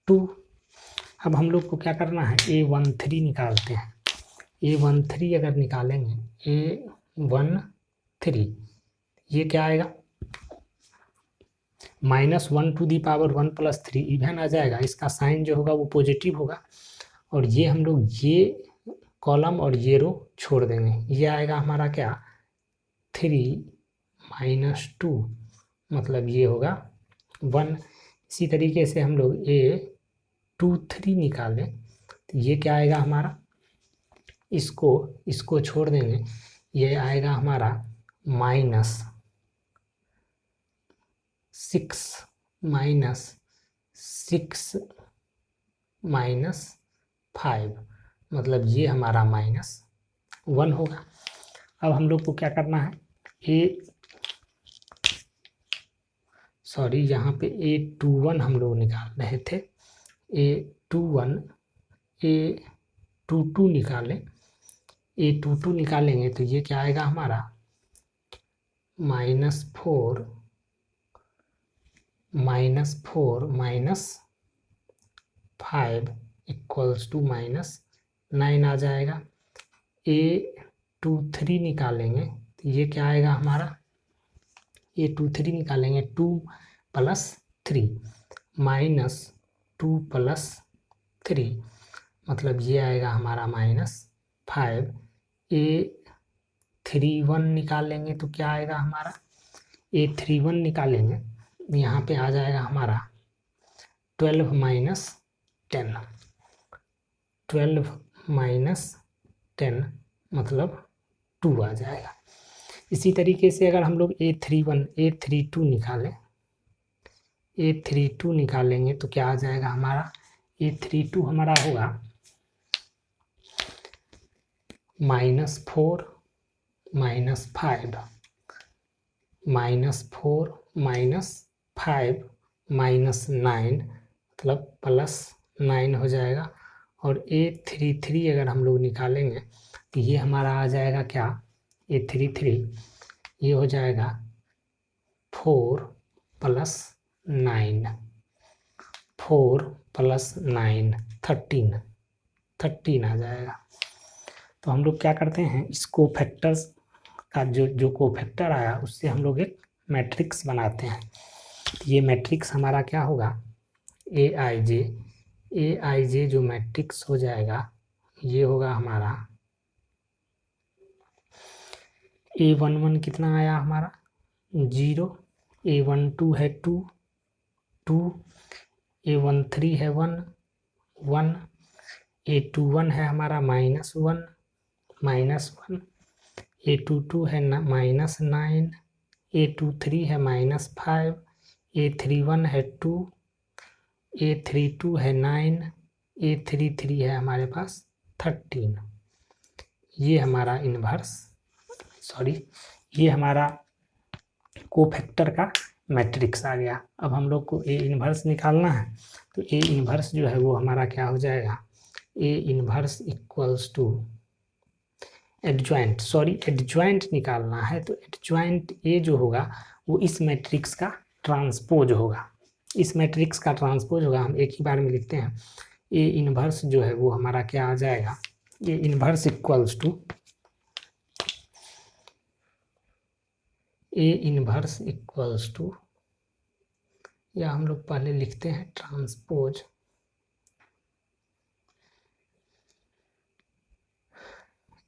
2। अब हम लोग को क्या करना है, A13 निकालते हैं। A13 अगर निकालेंगे, A13 ये क्या आएगा, -1 to the power 1 plus 3 even आ जाएगा। इसका साइन जो होगा वो पॉजिटिव होगा, और ये हम लोग ये कॉलम और ये रो छोड़ देंगे। ये आएगा हमारा क्या, 3 माइनस 2, मतलब ये होगा 1। इसी तरीके से हम लोग A23 निकालें तो ये क्या आएगा हमारा, इसको छोड़ देंगे, ये आएगा हमारा -6 -5, मतलब ये हमारा -1 होगा। अब हम लोग को क्या करना है, यहाँ पे A21 हम लोग निकाल रहे थे, A21 A22 निकालें, A22 निकालेंगे तो ये क्या आएगा हमारा -4 -5 इक्वल्स टू -9 आ जाएगा। A23 निकालेंगे तो ये क्या आएगा हमारा, A23 निकालेंगे 2 + 3 -2 + 3 मतलब ये आएगा हमारा -5। A31 निकालेंगे तो क्या आएगा हमारा, A31 निकालेंगे यहाँ पे आ जाएगा हमारा 12 - 10, 12 - 10 मतलब 2 आ जाएगा। इसी तरीके से अगर हम लोग A32 निकालें, A32 निकालेंगे तो क्या आ जाएगा हमारा, A32 हमारा होगा -4 -5 -9 मतलब +9 हो जाएगा। और A33 अगर हम लोग निकालेंगे तो ये हमारा आ जाएगा क्या, A33 ये हो जाएगा 4 + 9 13 आ जाएगा। तो हम लोग क्या करते हैं, इस कोफैक्टर्स का जो कोफैक्टर आया उससे हम लोग एक मैट्रिक्स बनाते हैं। ये मैट्रिक्स हमारा क्या होगा, AIJ जो मैट्रिक्स हो जाएगा ये होगा हमारा A11 कितना आया हमारा 0, A12 है 2, A13 है 1, A21 है हमारा -1, A22 है -9, A23 है -5, A31 है 2, A32 है 9, A33 है हमारे पास 13। ये हमारा ये हमारा कोफैक्टर का मैट्रिक्स आ गया। अब हम लोग को A इन्वर्स निकालना है तो A इन्वर्स जो है वो हमारा क्या हो जाएगा, A inverse equals to adjoint निकालना है तो एडजॉइंट A जो होगा वो इस मैट्रिक्स का ट्रांसपोज होगा, इस मैट्रिक्स का ट्रांसपोज होगा। हम एक ही बार में लिखते हैं, A इन्वर्स जो है वो हमारा क्या आ जाएगा, A inverse equals to A inverse equals to, या हम लोग पहले लिखते हैं ट्रांसपोज,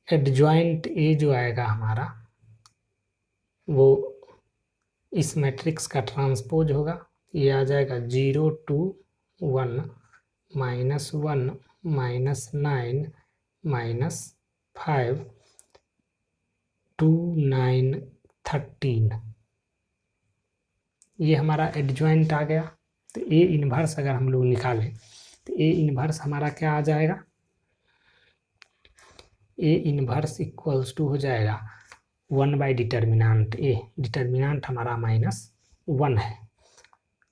एडजॉइंट A जो आएगा हमारा वो इस मैट्रिक्स का ट्रांसपोज होगा। ये आ जाएगा 0 2 1 -1 -9 -5 2 9 13। ये हमारा एडजॉइंट आ गया। तो A इन्वर्स अगर हम लोग निकालें तो A इन्वर्स हमारा क्या आ जाएगा, A इन्वर्स इक्वल्स टू हो जाएगा 1/डिटर्मिनांट A, डिटर्मिनांट हमारा -1 है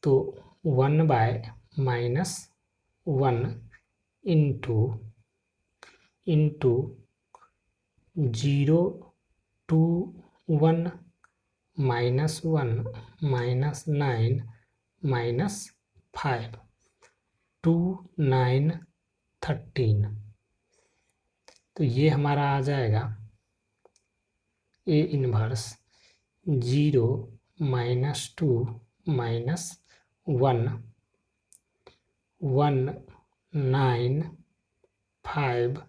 तो 1/-1 इंटू 0 2 1 -1 -9 -5 2 9 13। तो ये हमारा आ जाएगा A इन्वर्स 0 -2 -1 1 9 5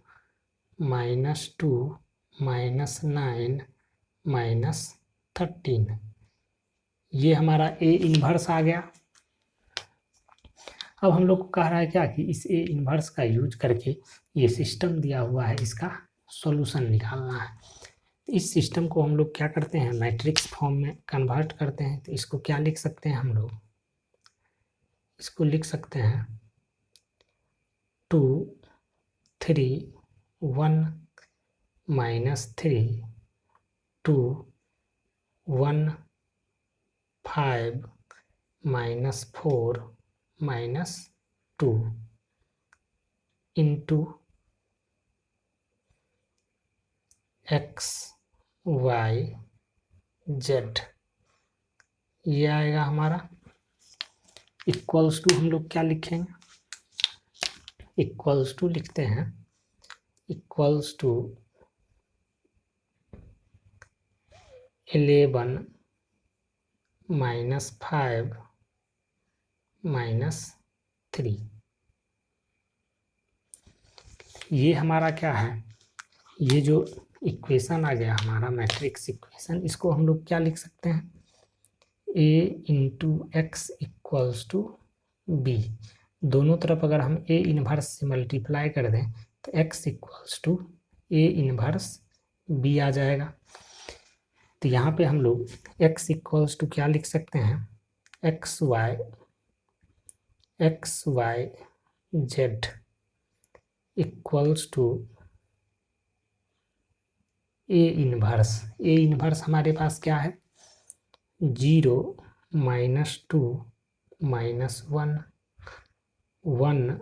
-2 -9 -13। ये हमारा A इन्वर्स आ गया। अब हम लोग को कह रहा है क्या कि इस A इन्वर्स का यूज करके ये सिस्टम दिया हुआ है इसका सॉल्यूशन निकालना है। इस सिस्टम को हम लोग क्या करते हैं, मैट्रिक्स फॉर्म में कन्वर्ट करते हैं। तो इसको क्या लिख सकते हैं हम लोग, इसको लिख सकते हैं 2 3 1 -3 2 1 5 -4 -2 इंटू x y z, ये आएगा हमारा। इक्वल्स टू हम लोग क्या लिखेंगे, इक्वल्स टू लिखते हैं, इक्वल्स टू 11 -5 -3। ये हमारा क्या है, ये जो इक्वेशन आ गया हमारा मैट्रिक्स इक्वेशन, इसको हम लोग क्या लिख सकते हैं, a into x equals to b. दोनों तरफ अगर हम a इन्वर्स से मल्टीप्लाई कर दें तो x equals to a inverse b आ जाएगा। तो यहाँ पे हम लोग x इक्वल्स टू क्या लिख सकते हैं, x y z equals to a inverse हमारे पास क्या है, 0 -2 -1 1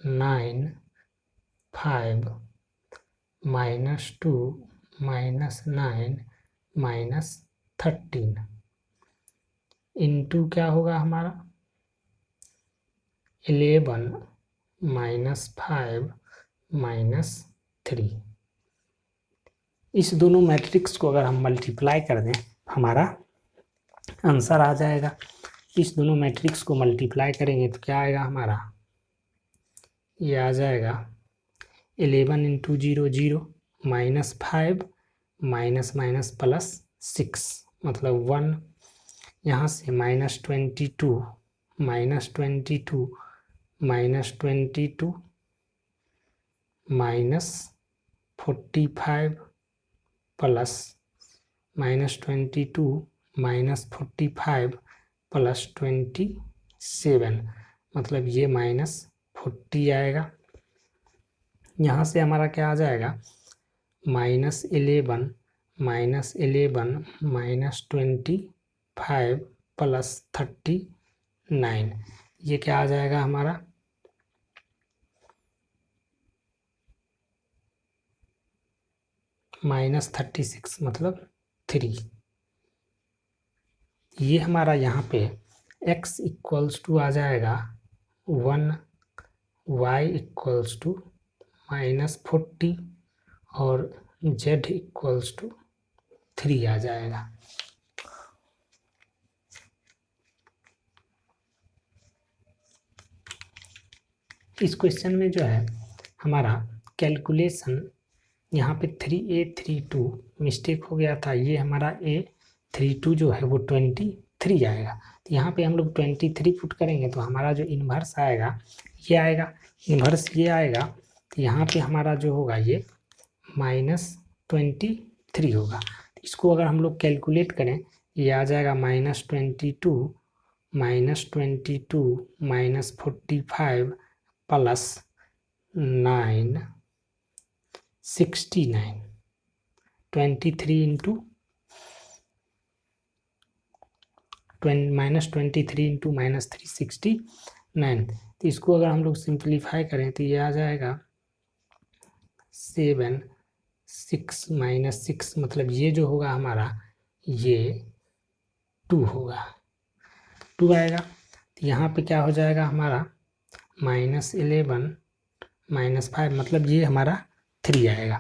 9 5 -2 -9 -13 इंटू क्या होगा हमारा 11 -5 -3। इस दोनों मैट्रिक्स को अगर हम मल्टीप्लाई कर दें हमारा आंसर आ जाएगा। इस दोनों मैट्रिक्स को मल्टीप्लाई करेंगे तो क्या आएगा हमारा, ये आ जाएगा 11 इंटू 0 0 -5 +6 मतलब 1, यहाँ से -22 -22 -22 -45 प्लस -22 -45 +27 मतलब ये -40 आएगा। यहाँ से हमारा क्या आ जाएगा, -11 -25 +39, ये क्या आ जाएगा हमारा -36 मतलब 3। ये हमारा यहाँ पे x इक्वल्स टू आ जाएगा 1, y इक्वल्स टू -40 और z इक्वल्स टू 3 आ जाएगा। इस क्वेश्चन में जो है हमारा कैलकुलेशन यहाँ पे 3a32 मिस्टेक हो गया था, ये हमारा a32 जो है वो 23 आएगा। तो यहाँ पे हम लोग 23 पुट करेंगे तो हमारा जो इन्वर्स आएगा ये आएगा, इन्वर्स ये आएगा। तो यहाँ पे हमारा जो होगा ये -23 होगा। तो इसको अगर हम लोग कैलकुलेट करें ये आ जाएगा -22 -45 +9 69 23 इंटू -23 इंटू -369। तो इसको अगर हम लोग सिंप्लीफाई करें तो ये आ जाएगा 7 6 -6 मतलब ये जो होगा हमारा ये 2 होगा, 2 आएगा। तो यहाँ पे क्या हो जाएगा हमारा -11 -5 मतलब ये हमारा 3 आएगा।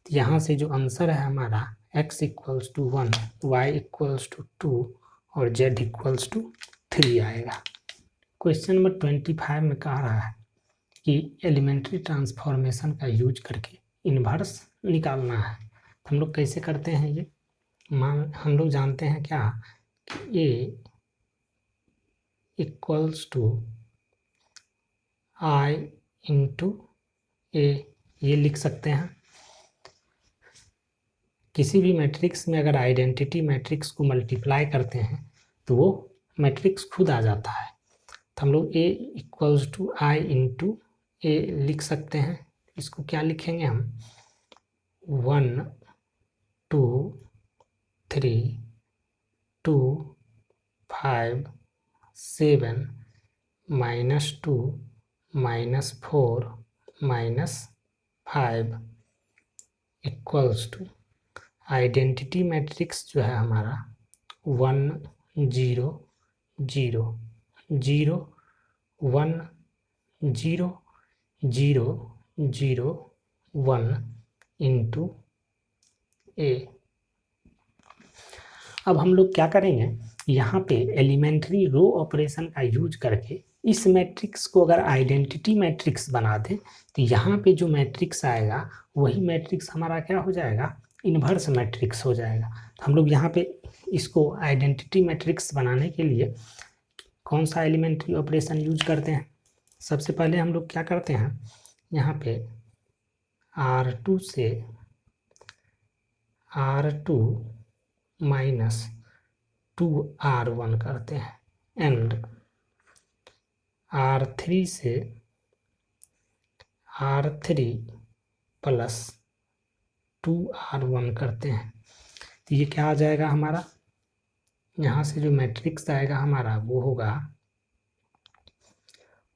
तो यहाँ से जो आंसर है हमारा x equals to 1, y equals to 2 और z इक्वल्स टू 3 आएगा। क्वेश्चन नंबर 25 में कह रहा है कि एलिमेंट्री ट्रांसफॉर्मेशन का यूज करके इन्वर्स निकालना है। तो हम लोग कैसे करते हैं ये, हम लोग जानते हैं क्या कि a equals to i into a, ये लिख सकते हैं। किसी भी मैट्रिक्स में अगर आइडेंटिटी मैट्रिक्स को मल्टीप्लाई करते हैं तो वो मैट्रिक्स खुद आ जाता है। तो हम लोग a equals to i into a लिख सकते हैं। इसको क्या लिखेंगे हम 1 2 3 2 5 7 -2 -4 -5 इक्वल्स टू आइडेंटिटी मैट्रिक्स जो है हमारा 1 0 0 0 1 0 0 0 1 इंटू ए। अब हम लोग क्या करेंगे, यहाँ पे एलिमेंट्री रो ऑपरेशन का यूज करके इस मैट्रिक्स को अगर आइडेंटिटी मैट्रिक्स बना दें तो यहाँ पे जो मैट्रिक्स आएगा वही मैट्रिक्स हमारा क्या हो जाएगा, इन्वर्स मैट्रिक्स हो जाएगा। तो हम लोग यहाँ पे इसको आइडेंटिटी मैट्रिक्स बनाने के लिए कौन सा एलिमेंट्री ऑपरेशन यूज करते हैं। सबसे पहले हम लोग क्या करते हैं, यहाँ पे R2 से R2 माइनस 2R1 करते हैं एंड R3 से R3 प्लस 2R1 करते हैं। तो ये क्या आ जाएगा हमारा, यहाँ से जो मैट्रिक्स आएगा हमारा वो होगा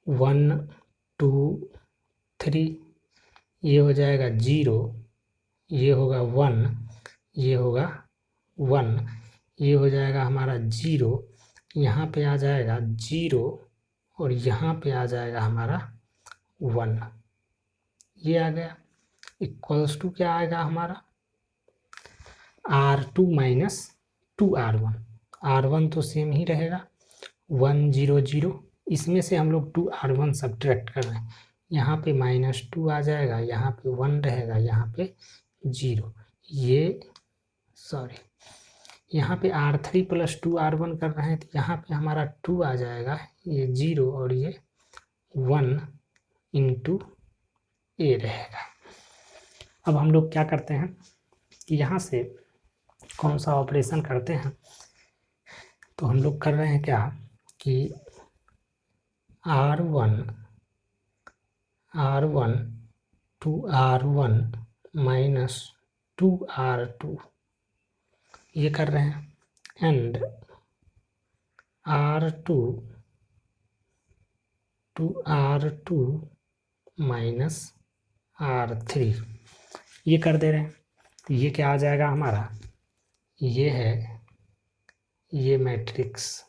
1 2 3, ये हो जाएगा 0, ये होगा 1, ये होगा 1, ये हो जाएगा हमारा 0, यहाँ पे आ जाएगा 0 और यहाँ पे आ जाएगा हमारा 1, ये आ गया। इक्वल्स टू क्या आएगा हमारा R2 माइनस 2R1, R1 तो सेम ही रहेगा 1 0 0, इसमें से हम लोग 2R1 सब्ट्रैक्ट कर रहे हैं, यहाँ पे -2 आ जाएगा, यहाँ पे 1 रहेगा, यहाँ पे 0, ये सॉरी यहाँ पे R3 प्लस 2R1 कर रहे हैं तो यहाँ पे हमारा 2 आ जाएगा, ये 0 और ये 1 इंटू ए रहेगा। अब हम लोग क्या करते हैं कि यहाँ से कौन सा ऑपरेशन करते हैं, तो हम लोग कर रहे हैं क्या कि R1 to R1 minus 2R2 ये कर रहे हैं and R2 to R2 minus R3 ये कर दे रहे हैं। तो ये क्या आ जाएगा हमारा, ये है ये मैट्रिक्स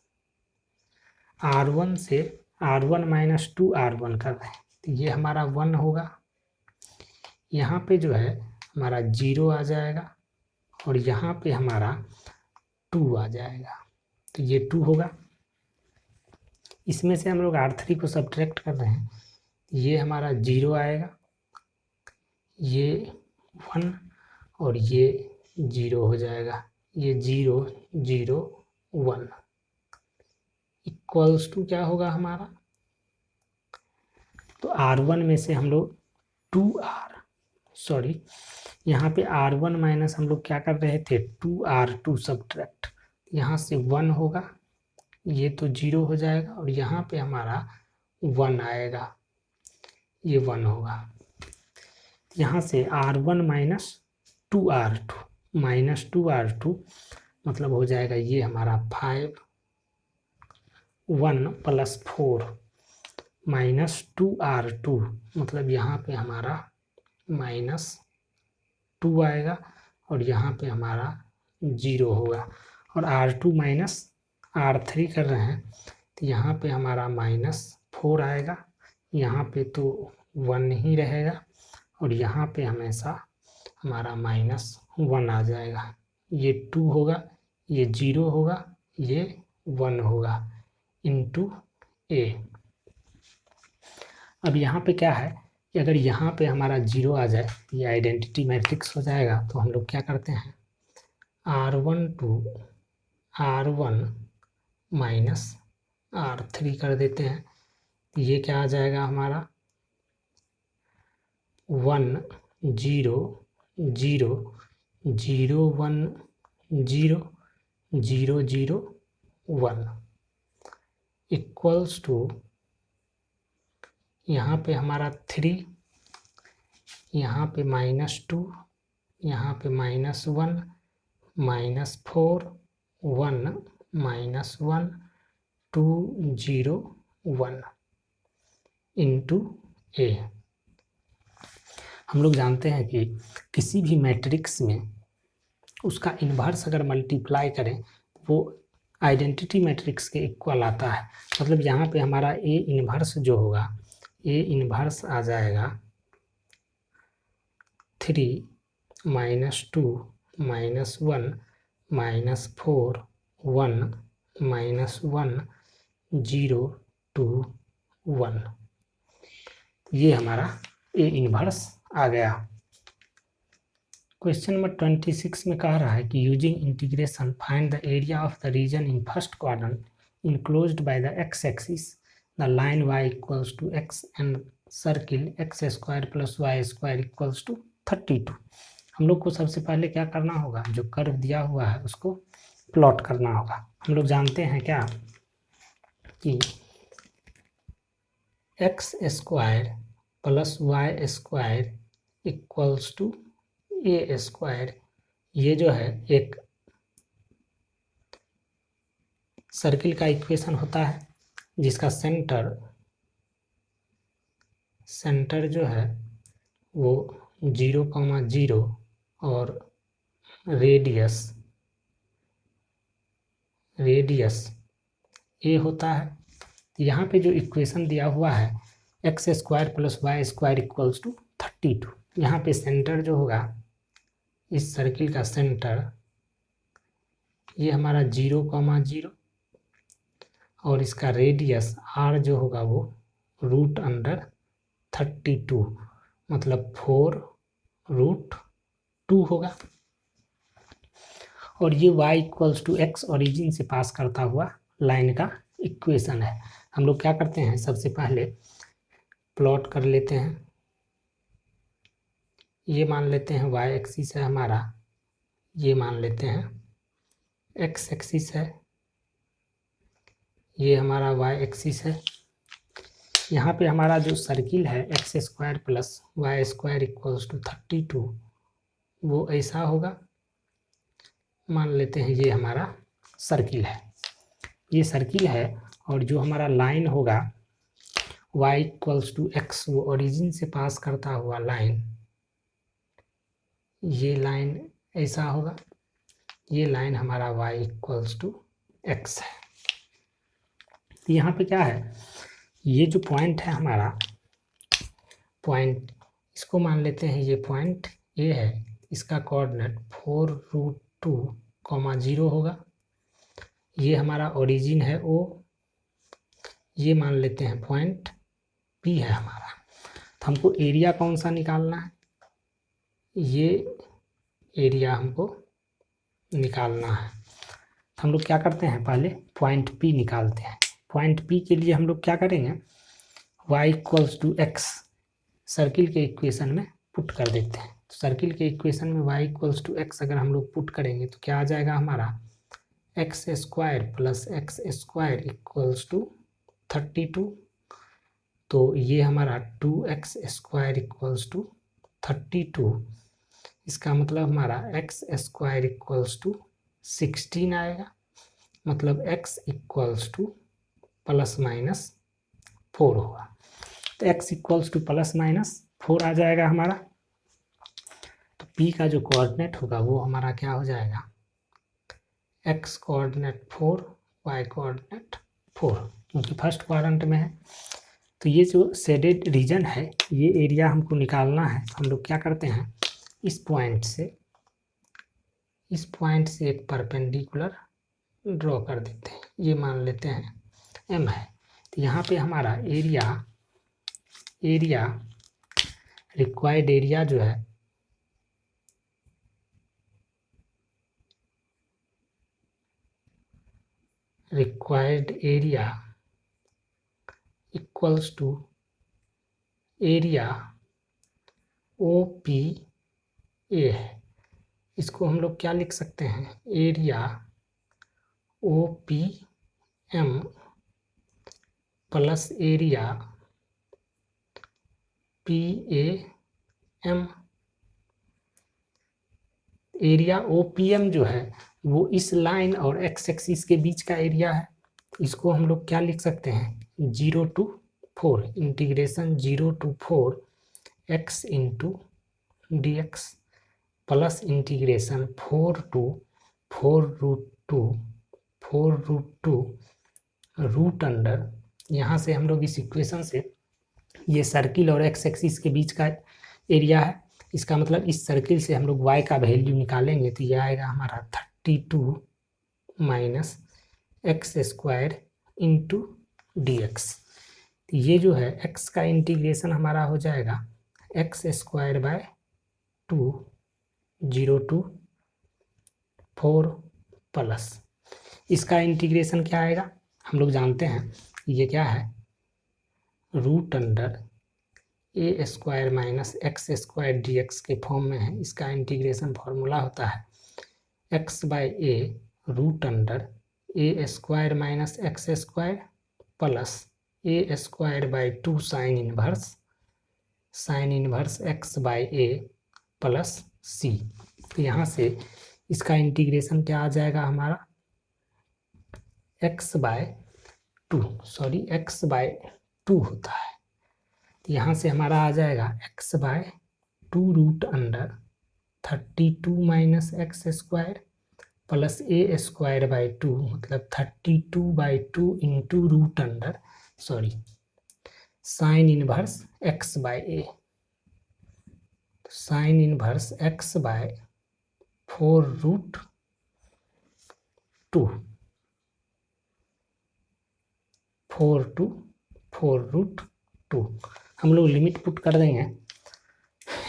R1 से R1 माइनस 2R1 कर रहे हैं तो ये हमारा 1 होगा, यहाँ पे जो है हमारा 0 आ जाएगा और यहाँ पे हमारा 2 आ जाएगा, तो ये 2 होगा। इसमें से हम लोग R3 को सब्ट्रैक्ट कर रहे हैं, ये हमारा 0 आएगा, ये 1 और ये 0 हो जाएगा, ये 0 0 1 इक्वल्स टू क्या होगा हमारा, तो R1 में से हम लोग यहाँ पे R1 माइनस हम लोग क्या कर रहे थे 2R2 सब्ट्रैक्ट, यहाँ से 1 होगा, ये तो 0 हो जाएगा और यहाँ पे हमारा 1 आएगा, ये 1 होगा। यहाँ से R1 माइनस 2R2 मतलब हो जाएगा ये हमारा 5, 1 प्लस 4 माइनस 2R2 मतलब यहाँ पे हमारा -2 आएगा और यहाँ पे हमारा 0 होगा और R2 माइनस R3 कर रहे हैं तो यहाँ पे हमारा -4 आएगा, यहाँ पे तो 1 ही रहेगा और यहाँ पे हमेशा हमारा -1 आ जाएगा, ये 2 होगा, ये 0 होगा, ये 1 होगा इंटू ए। अब यहाँ पे क्या है कि अगर यहाँ पे हमारा 0 आ जाए तो ये आइडेंटिटी मैट्रिक्स हो जाएगा, तो हम लोग क्या करते हैं R1 to R1 minus R3 कर देते हैं, तो ये क्या आ जाएगा हमारा 1 0 0 0 1 0 0 0 1 इक्वल्स टू यहाँ पे हमारा 3, यहाँ पे -2, यहाँ पे -1 -4 1 -1 2 0 1 इंटू ए। हम लोग जानते हैं कि किसी भी मैट्रिक्स में उसका इन्वर्स अगर मल्टीप्लाई करें वो आइडेंटिटी मैट्रिक्स के इक्वल आता है। मतलब यहाँ पे हमारा ए इन्वर्स जो होगा, ए इन्वर्स आ जाएगा 3 -2 -1 -4 1 -1 0 2 1। ये हमारा ए इन्वर्स आ गया। क्वेश्चन नंबर 26 में कह रहा है कि using integration find the area of the region in first quadrant enclosed by the x axis the line y equals to x and circle x² plus y² equals to 32। हम लोग को सबसे पहले क्या करना होगा, जो कर्व दिया हुआ है उसको प्लॉट करना होगा। हम लोग जानते हैं क्या कि x² plus y² equals to a²। ये जो है एक सर्किल का इक्वेशन होता है जिसका सेंटर जो है वो 0,0 और रेडियस ए होता है। यहाँ पे जो इक्वेशन दिया हुआ है x² plus y² equals to 32। यहाँ पे सेंटर जो होगा, इस सर्किल का सेंटर ये हमारा 0,0 और इसका रेडियस r जो होगा वो √32 मतलब 4√2 होगा। और ये y equals to x origin से पास करता हुआ लाइन का इक्वेशन है। हम लोग क्या करते हैं, सबसे पहले प्लॉट कर लेते हैं। ये मान लेते हैं y एक्सिस है हमारा, ये मान लेते हैं x एक्सिस है, ये हमारा y एक्सिस है। यहाँ पे हमारा जो सर्किल है x² plus y² equals to 32 वो ऐसा होगा। मान लेते हैं ये हमारा सर्किल है, ये सर्किल है। और जो हमारा लाइन होगा y इक्वल्स टू x, वो ओरिजिन से पास करता हुआ लाइन, ये लाइन ऐसा होगा। ये लाइन हमारा y इक्वल्स टू x है। यहाँ पे क्या है, ये जो पॉइंट है हमारा पॉइंट, इसको मान लेते हैं ये पॉइंट ए है। इसका कोऑर्डिनेट 4√2, 0 होगा। ये हमारा ओरिजिन है ओ, ये मान लेते हैं पॉइंट पी है हमारा। तो हमको एरिया कौन सा निकालना है, ये एरिया हमको निकालना है। तो हम लोग क्या करते हैं, पहले पॉइंट पी निकालते हैं। पॉइंट पी के लिए हम लोग क्या करेंगे, y equals to x circle के इक्वेशन में पुट कर देते हैं। तो सर्किल के इक्वेशन में y इक्वल्स टू x अगर हम लोग पुट करेंगे तो क्या आ जाएगा हमारा x² plus x² equals to 32। तो ये हमारा 2x² इक्वल्स टू 32। इसका मतलब हमारा x² इक्वल्स टू 16 आएगा। मतलब x इक्वल्स टू ±4 होगा। तो x इक्वल्स टू ±4 आ जाएगा हमारा। तो p का जो कोऑर्डिनेट होगा वो हमारा क्या हो जाएगा, x कोऑर्डिनेट 4 y कोऑर्डिनेट 4, क्योंकि फर्स्ट क्वाड्रेंट में है। तो ये जो शेडेड रीजन है, ये एरिया हमको निकालना है। तो हम लोग क्या करते हैं, इस पॉइंट से एक परपेंडिकुलर ड्रॉ कर देते हैं। ये मान लेते हैं m है। तो यहाँ पे हमारा एरिया रिक्वायर्ड एरिया जो है इक्वल्स टू एरिया OPA है। इसको हम लोग क्या लिख सकते हैं, area OPM plus area PAM। Area OPM जो है वो इस लाइन और एक्स एक्सिस के बीच का एरिया है। इसको हम लोग क्या लिख सकते हैं, 0 to 4 integration 0 to 4 x into dx plus integration 4 to 4√2 root under, यहाँ से हम लोग इस इक्वेशन से ये सर्किल और एक्स एक्सिस के बीच का एरिया है, इसका मतलब इस सर्किल से हम लोग y का वैल्यू निकालेंगे तो ये आएगा हमारा 32 minus x square into dx। ये जो है x का इंटीग्रेशन हमारा हो जाएगा x square by 2 0 to 4 plus इसका इंटीग्रेशन क्या आएगा, हम लोग जानते हैं ये क्या है, root under a square minus x square dx के फॉर्म में है। इसका इंटीग्रेशन फॉर्मूला होता है x by a root under a square minus x square plus a square by 2 sine inverse x by a plus c. तो यहाँ से इसका इंटीग्रेशन क्या आ जाएगा हमारा, x बाय 2 होता है। तो यहाँ से हमारा आ जाएगा x by 2 root under 32 minus x square plus a square by 2 मतलब 32/2 into root under sine inverse x by a, sine inverse x by 4√2 4/4√2। हम लोग लिमिट पुट कर देंगे,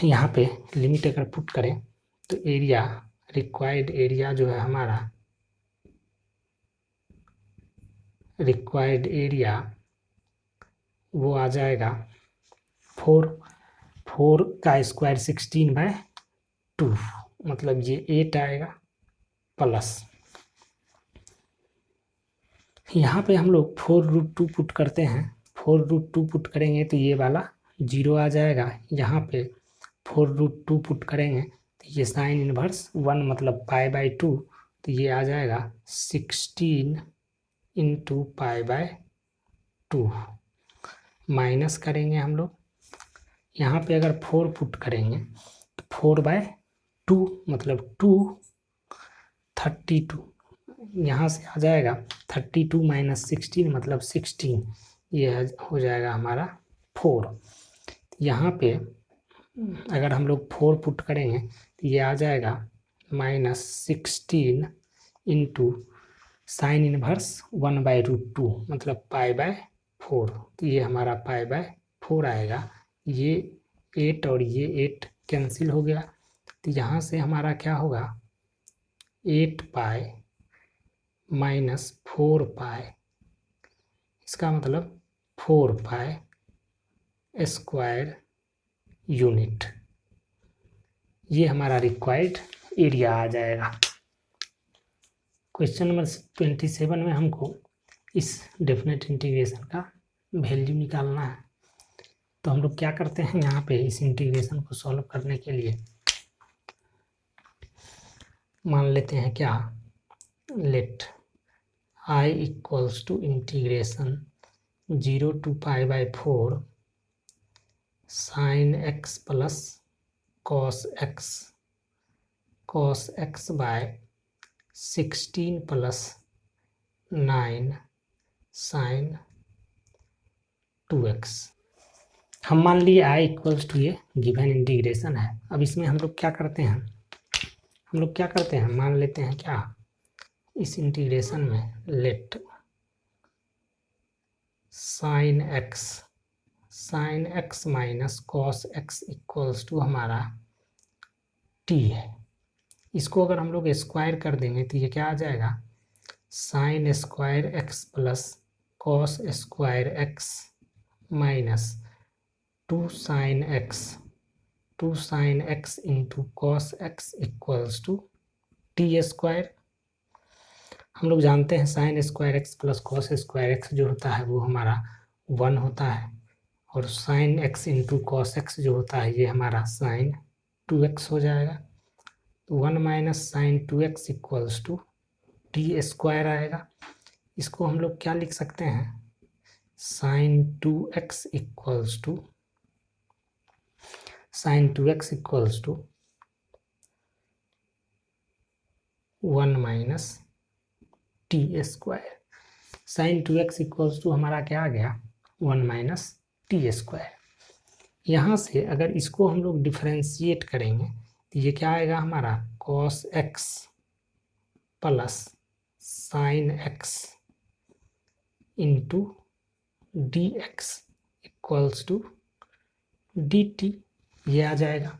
यहाँ पे लिमिट अगर पुट करें तो एरिया रिक्वायर्ड एरिया जो है हमारा, रिक्वायर्ड एरिया वो आ जाएगा 4 का स्क्वायर 16/2 मतलब ये 8 आएगा प्लस यहाँ पे हम लोग 4√2 पुट करते हैं, 4√2 पुट करेंगे तो ये वाला 0 आ जाएगा। यहाँ पे 4√2 पुट करेंगे तो ये साइन इनवर्स 1 मतलब π/2 तो ये आ जाएगा 16 इंटू π/2 माइनस करेंगे हम लोग। यहाँ पे अगर 4 पुट करेंगे तो 4/2 मतलब 32 यहाँ से आ जाएगा 32 माइनस 16 मतलब 16, ये हो जाएगा हमारा 4। यहाँ पे अगर हम लोग 4 पुट करेंगे तो ये आ जाएगा -16 इंटू साइन इनवर्स 1/√2 मतलब π/4 तो ये हमारा π/4 आएगा। ये 8 और ये 8 कैंसिल हो गया तो यहाँ से हमारा क्या होगा 8π माइनस 4π, इसका मतलब 4π स्क्वायर यूनिट, ये हमारा रिक्वायर्ड एरिया आ जाएगा। क्वेश्चन नंबर 27 में हमको इस डेफिनेट इंटीग्रेशन का वैल्यू निकालना है। तो हम लोग क्या करते हैं, यहाँ पे इस इंटीग्रेशन को सॉल्व करने के लिए मान लेते हैं क्या, let I equals to integration 0 to π/4 sine x plus cos x by 16 plus 9 sine 2x। हम मान लिए I इक्वल्स टू ये गिवन इंटीग्रेशन है। अब इसमें हम लोग क्या करते हैं, मान लेते हैं क्या, इस इंटीग्रेशन में let sine x minus cos x equals to हमारा t है। इसको अगर हम लोग स्क्वायर कर देंगे तो ये क्या आ जाएगा, sine square x plus cos square x minus 2 sine x into cos x equals to t square. हम लोग जानते हैं sine square x plus cos square x जो होता है वो हमारा 1 होता है, और sine x into cos x जो होता है ये हमारा साइन 2x हो जाएगा। तो 1 minus sine 2x equals to t square आएगा। इसको हम लोग क्या लिख सकते हैं, sine 2x equals to 1 minus t square. Sine 2x equals to हमारा क्या आ गया, 1 माइनस टी स्क्वायर। यहाँ से अगर इसको हम लोग डिफरेंशिएट करेंगे तो ये क्या आएगा हमारा, cos x plus sine x into d x equals to d t, ये आ जाएगा।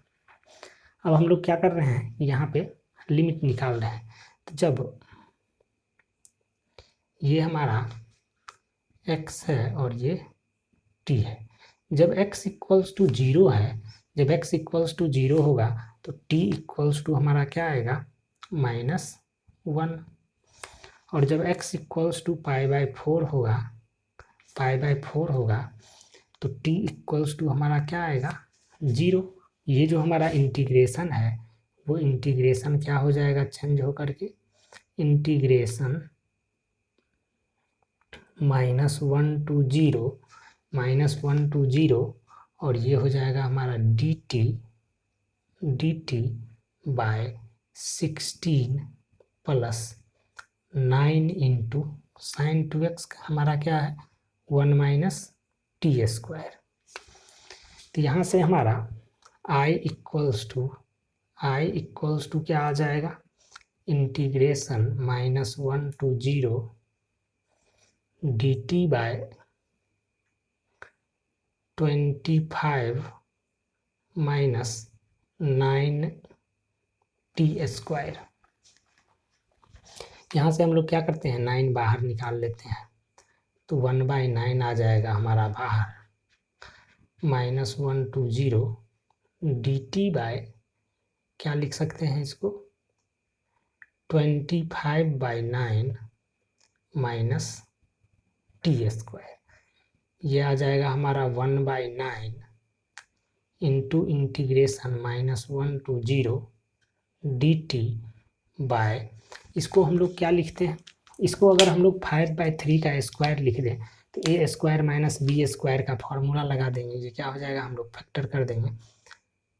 अब हम लोग क्या कर रहे हैं, यहाँ पे लिमिट निकाल रहे हैं। तो जब ये हमारा x है और ये t है, जब x इक्वल्स टू 0 है, जब x इक्वल्स टू 0 होगा तो t इक्वल्स टू हमारा क्या आएगा, -1। और जब x इक्वल्स टू π/4 होगा तो t इक्वल्स टू हमारा क्या आएगा, 0। ये जो हमारा इंटीग्रेशन है वो इंटीग्रेशन क्या हो जाएगा, चेंज होकर के इंटीग्रेशन -1 to 0 और ये हो जाएगा हमारा dt by 16 plus 9 into sine 2x हमारा क्या है, 1 माइनस टी स्क्वायर। तो यहाँ से हमारा I इक्वल्स टू क्या आ जाएगा, integration -1 to 0 dt by 25 minus 9 t square. यहाँ से हम लोग क्या करते हैं, 9 बाहर निकाल लेते हैं तो 1/9 आ जाएगा हमारा बाहर, -1 to 0 dt बाय क्या लिख सकते हैं इसको, 25/9 माइनस टी स्क्वायर। ये आ जाएगा हमारा 1/9 into integration -1 to 0 dt by, इसको हम लोग क्या लिखते हैं, इसको अगर हम लोग 5/3 का स्क्वायर लिख दें तो a square minus b square का फॉर्मूला लगा देंगे। ये क्या हो जाएगा, हम लोग फैक्टर कर देंगे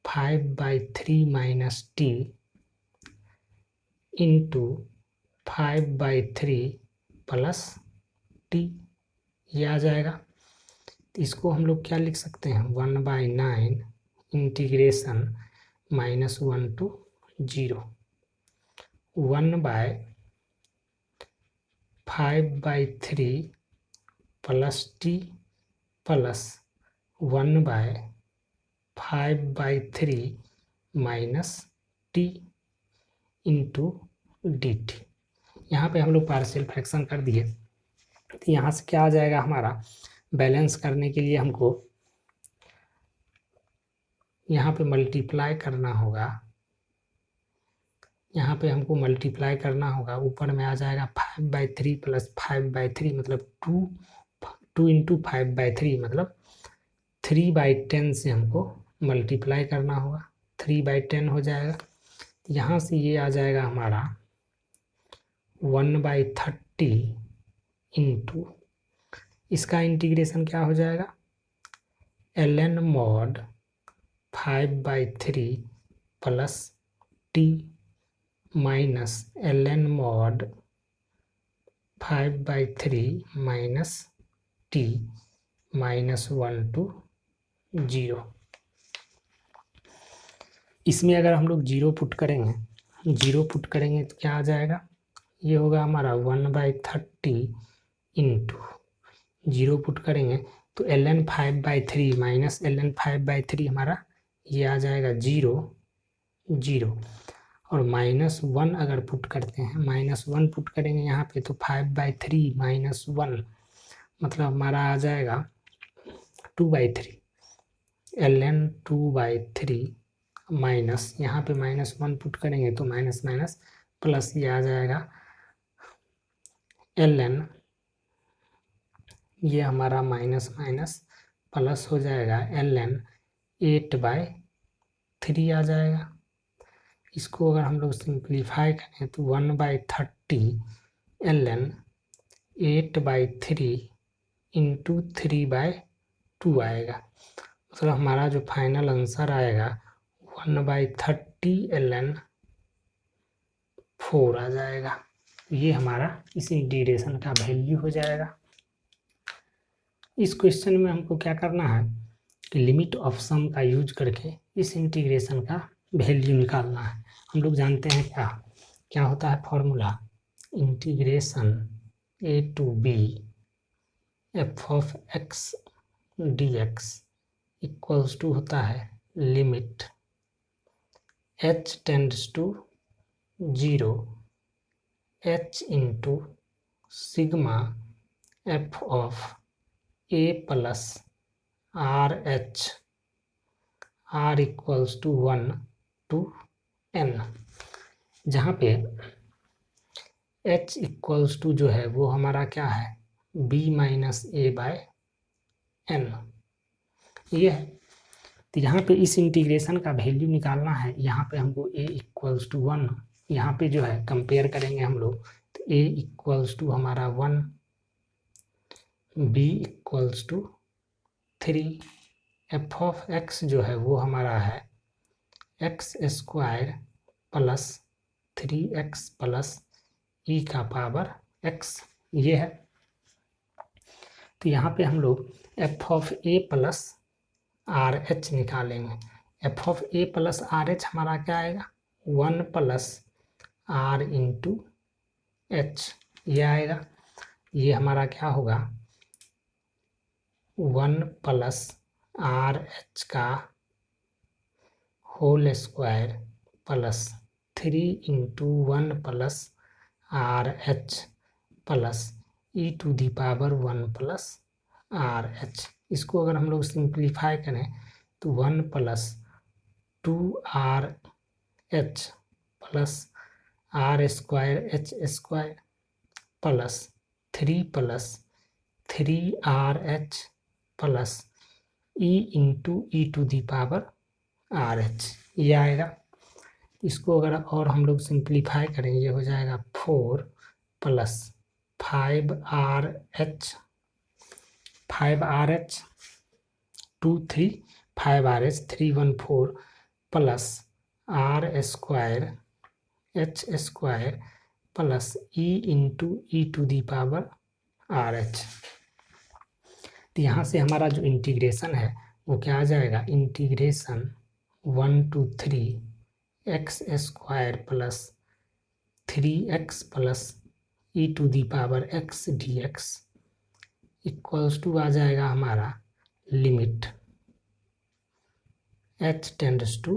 5/3 minus T into 5/3 plus T, ये आ जाएगा। तो इसको हम लोग क्या लिख सकते हैं, 1/9 integration -1 to 0 1/5/3 plus T plus 1/5/3 minus T into D T. यहाँ पे हम लोग पार्शियल फ्रैक्शन कर दिए। तो यहाँ से क्या आ जाएगा हमारा, बैलेंस करने के लिए हमको यहाँ पे मल्टीप्लाई करना होगा, यहाँ पे हमको मल्टीप्लाई करना होगा, ऊपर में आ जाएगा 5/3 प्लस 5/3 मतलब 2 इंटू 5/3 मतलब 3/10 से हमको मल्टीप्लाई करना होगा, 3/10 हो जाएगा। यहाँ से ये आ जाएगा हमारा 1/30 इंटू, इसका इंटीग्रेशन क्या हो जाएगा, ln mod 5/3 plus T minus ln mod 5/3 minus T -1 to 0। इसमें अगर हम लोग 0 पुट करेंगे तो क्या आ जाएगा, ये होगा हमारा 1/30 इंटू 0 पुट करेंगे तो ln 5/3 माइनस ln 5/3 हमारा ये आ जाएगा 0 और -1 अगर पुट करते हैं, -1 पुट करेंगे यहाँ पे तो 5/3 माइनस 1 मतलब हमारा आ जाएगा 2/3 ln 2/3 माइनस यहाँ पे -1 पुट करेंगे तो माइनस माइनस प्लस ये आ जाएगा ln, ये हमारा माइनस माइनस प्लस हो जाएगा ln 8/3 आ जाएगा। इसको अगर हम लोग सिंप्लीफाई करें तो 1/30 ln 8/3 इंटू 3/2 आएगा। मतलब हमारा जो फाइनल आंसर आएगा 1/30 ln 4 आ जाएगा। ये हमारा इस इंटीग्रेशन का वैल्यू हो जाएगा। इस क्वेश्चन में हमको क्या करना है कि लिमिट ऑफ सम का यूज करके इस इंटीग्रेशन का वैल्यू निकालना है। हम लोग जानते हैं क्या होता है formula, integration a to b f of x dx equals to होता है limit h tends to 0 h into sigma f of a plus r h r equals to 1 to n, जहाँ पे h इक्वल्स टू जो है वो हमारा क्या है b माइनस a/n ये है। तो यहाँ पे इस इंटीग्रेशन का वैल्यू निकालना है। यहाँ पे हमको a इक्वल्स टू 1, यहाँ पे जो है कंपेयर करेंगे हम लोग तो a इक्वल्स टू हमारा 1, b equals to 3, f of x जो है वो हमारा है x square plus 3x plus e का पावर x ये है। तो यहाँ पे हम लोग f of a plus r h निकालेंगे। f of a plus r h हमारा क्या आएगा 1 प्लस r इंटू एच ये आएगा। ये हमारा क्या होगा 1 प्लस आर एच का whole square plus 3 into 1 plus r h plus e to the power 1 plus r h. इसको अगर हम लोग सिंप्लीफाई करें तो 1 plus 2r h plus r square h square plus 3 plus 3r h plus e into e to the power r h ये आएगा। इसको अगर और हम लोग सिंप्लीफाई करेंगे ये हो जाएगा 4 plus 5r h 2 3 5r h 3 1 4 plus r square h square plus e into e to the power r h. तो यहाँ से हमारा जो इंटीग्रेशन है वो क्या आ जाएगा integration 1 to 3 x square plus 3x plus e to the power x dx equals to आ जाएगा हमारा limit h tends to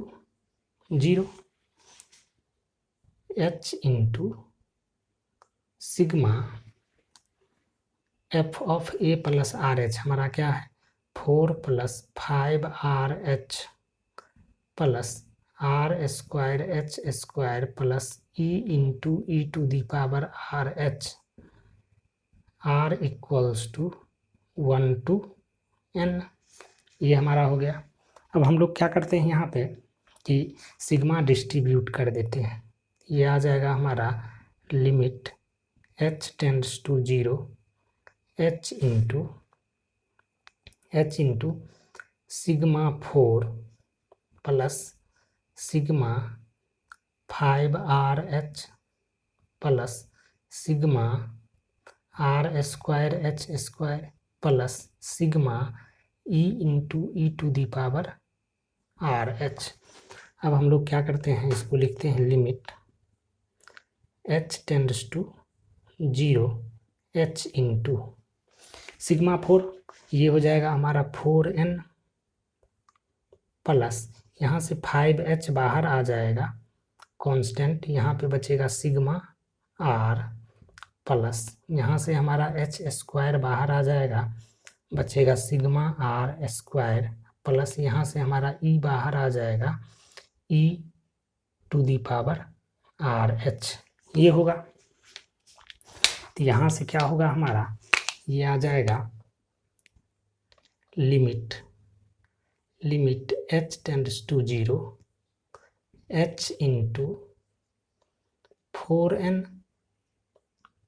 0 h into sigma f of a plus r h हमारा क्या है 4 plus 5r plus r square h square plus e into e to the power r h r equals to 1 to n ये हमारा हो गया। अब हम लोग क्या करते हैं यहाँ पे कि सिग्मा डिस्ट्रीब्यूट कर देते हैं। ये आ जाएगा हमारा limit h tends to 0 h into sigma 4 plus sigma 5r plus sigma r square h square plus sigma e into e to the power r h. अब हम लोग क्या करते हैं इसको लिखते हैं limit h tends to 0 h into sigma 4 ये हो जाएगा हमारा 4n प्लस यहाँ से 5h बाहर आ जाएगा कांस्टेंट, यहाँ पे बचेगा सिग्मा r प्लस यहाँ से हमारा h स्क्वायर बाहर आ जाएगा बचेगा सिग्मा r स्क्वायर प्लस यहाँ से हमारा e बाहर आ जाएगा e to the power r h ये होगा। तो यहाँ से क्या होगा हमारा ये आ जाएगा limit h tends to 0 h into 4n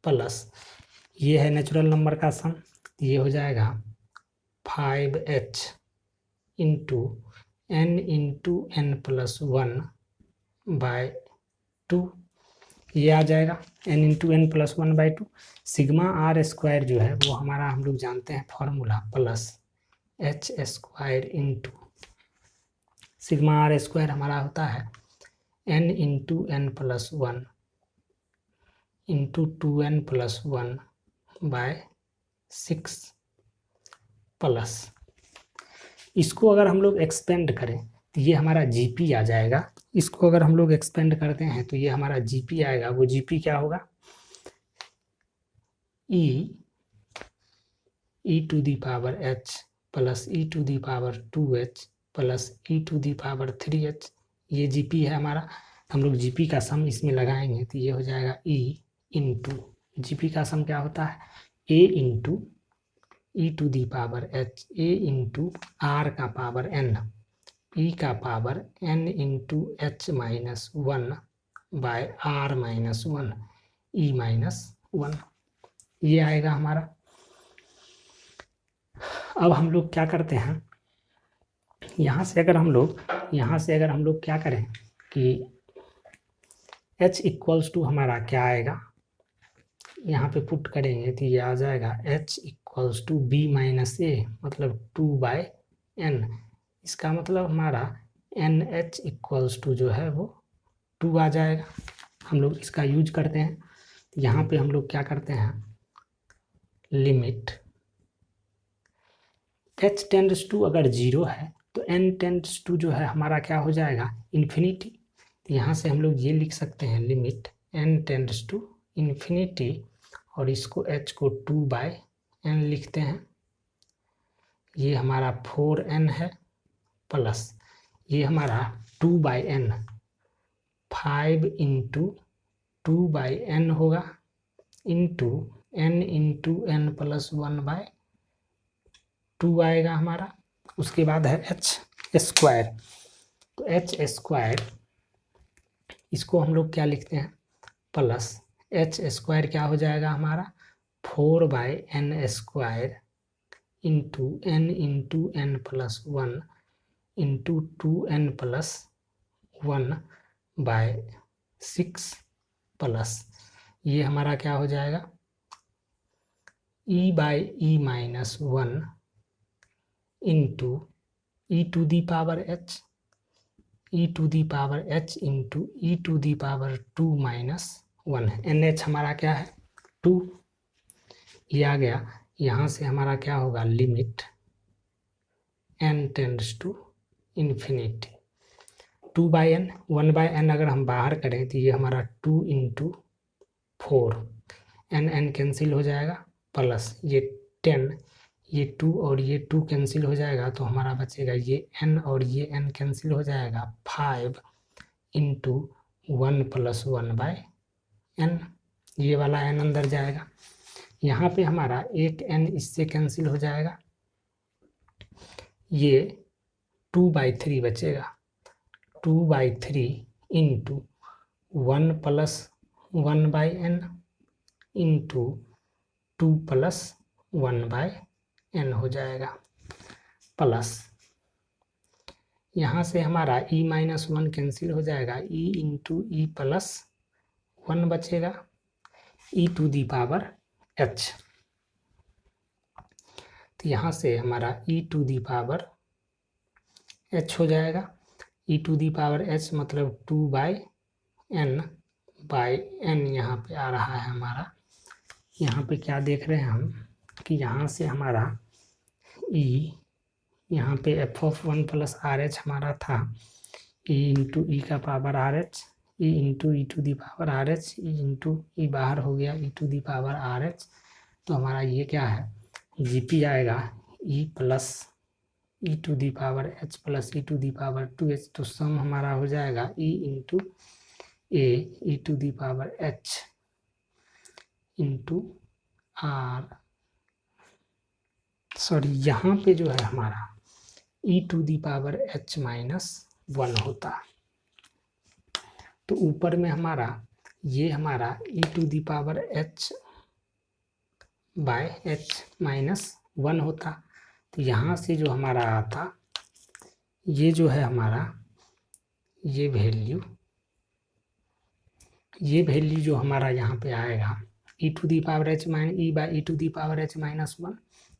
plus ये है नेचुरल नंबर का सम, ये हो जाएगा 5h into n plus 1 bye 2, ये आ जाएगा n into n plus 1 by 2। Sigma r square जो है वो हमारा हम लोग जानते हैं formula, plus h square into sigma r square हमारा होता है n into n plus 1 into 2n plus 1 by 6 plus, इसको अगर हम लोग एक्सपेंड करें तो ये हमारा जीपी आ जाएगा। इसको अगर हम लोग एक्सपेंड करते हैं तो ये हमारा जीपी आएगा। वो जीपी क्या होगा, e to the power h plus e to the power 2h plus e to the power 3h, ये जीपी है हमारा। हम लोग जीपी का सम इसमें लगाएंगे तो ये हो जाएगा ई इंटू जीपी का सम क्या होता है a into e to the power h, a into r का पावर n, ई का power n into h minus 1 by r minus 1, e minus 1, ये आएगा हमारा। अब हम लोग क्या करते हैं, यहाँ से अगर हम लोग क्या करें कि h इक्वल्स टू हमारा क्या आएगा, यहाँ पे पुट करेंगे तो ये आ जाएगा h equals to b minus a, मतलब 2/n। इसका मतलब हमारा NH इक्वल्स टू जो है वो 2 आ जाएगा। हम लोग इसका यूज करते हैं, यहाँ पे हम लोग क्या करते हैं, लिमिट h टेंड्स टू अगर 0 है तो n टेंड्स टू जो है हमारा क्या हो जाएगा, इन्फिनिटी। तो यहाँ से हम लोग ये लिख सकते हैं limit n tends to infinity, और इसको h को 2/n लिखते हैं। ये हमारा 4n है प्लस ये हमारा 2/n, 5 इंटू 2/n होगा into n into n plus 1/2 आएगा हमारा। उसके बाद है h स्क्वायर, तो h स्क्वायर इसको हम लोग क्या लिखते हैं, प्लस h स्क्वायर क्या हो जाएगा हमारा 4/n square into n plus 1 into 2n plus 1/6 plus ये हमारा क्या हो जाएगा e/e minus 1 into e to the power h, e to the power h into e to the power 2 minus 1। NH हमारा क्या है 2, ये आ गया। यहाँ से हमारा क्या होगा limit n tends to infinity 2/n, 1/n अगर हम बाहर करें तो ये हमारा 2 इंटू 4, n कैंसिल हो जाएगा, प्लस ये 10, ये 2 और ये 2 कैंसिल हो जाएगा तो हमारा बचेगा ये n और ये n कैंसिल हो जाएगा 5 इंटू 1 प्लस 1/n, ये वाला n अंदर जाएगा। यहाँ पे हमारा एक n इससे कैंसिल हो जाएगा, ये 2/3 बचेगा, 2/3 into 1 plus 1/n into 2 plus 1/n हो जाएगा, प्लस यहाँ से हमारा e माइनस 1 कैंसिल हो जाएगा, e इंटू ई प्लस 1 बचेगा, e to the power h। तो यहाँ से हमारा e to the power h हो जाएगा, e to the power h मतलब 2/n यहाँ पे आ रहा है हमारा। यहाँ पे क्या देख रहे हैं हम कि यहाँ से हमारा e, यहाँ पे f(1 + RH हमारा था e इंटू ई का power RH, e into e to the power RH, e into e बाहर हो गया e to the power RH। तो हमारा ये क्या है GP आएगा e plus e to the power h plus e to the power 2h। तो सम हमारा हो जाएगा e into a e to the power h into r, sorry यहाँ पे जो है हमारा e to the power h minus 1 होता है। तो ऊपर में हमारा ये हमारा e⁻h बाय h -1 होता। तो यहाँ से जो हमारा आता ये जो है हमारा ये वैल्यू जो हमारा यहाँ पे आएगा e⁻h -1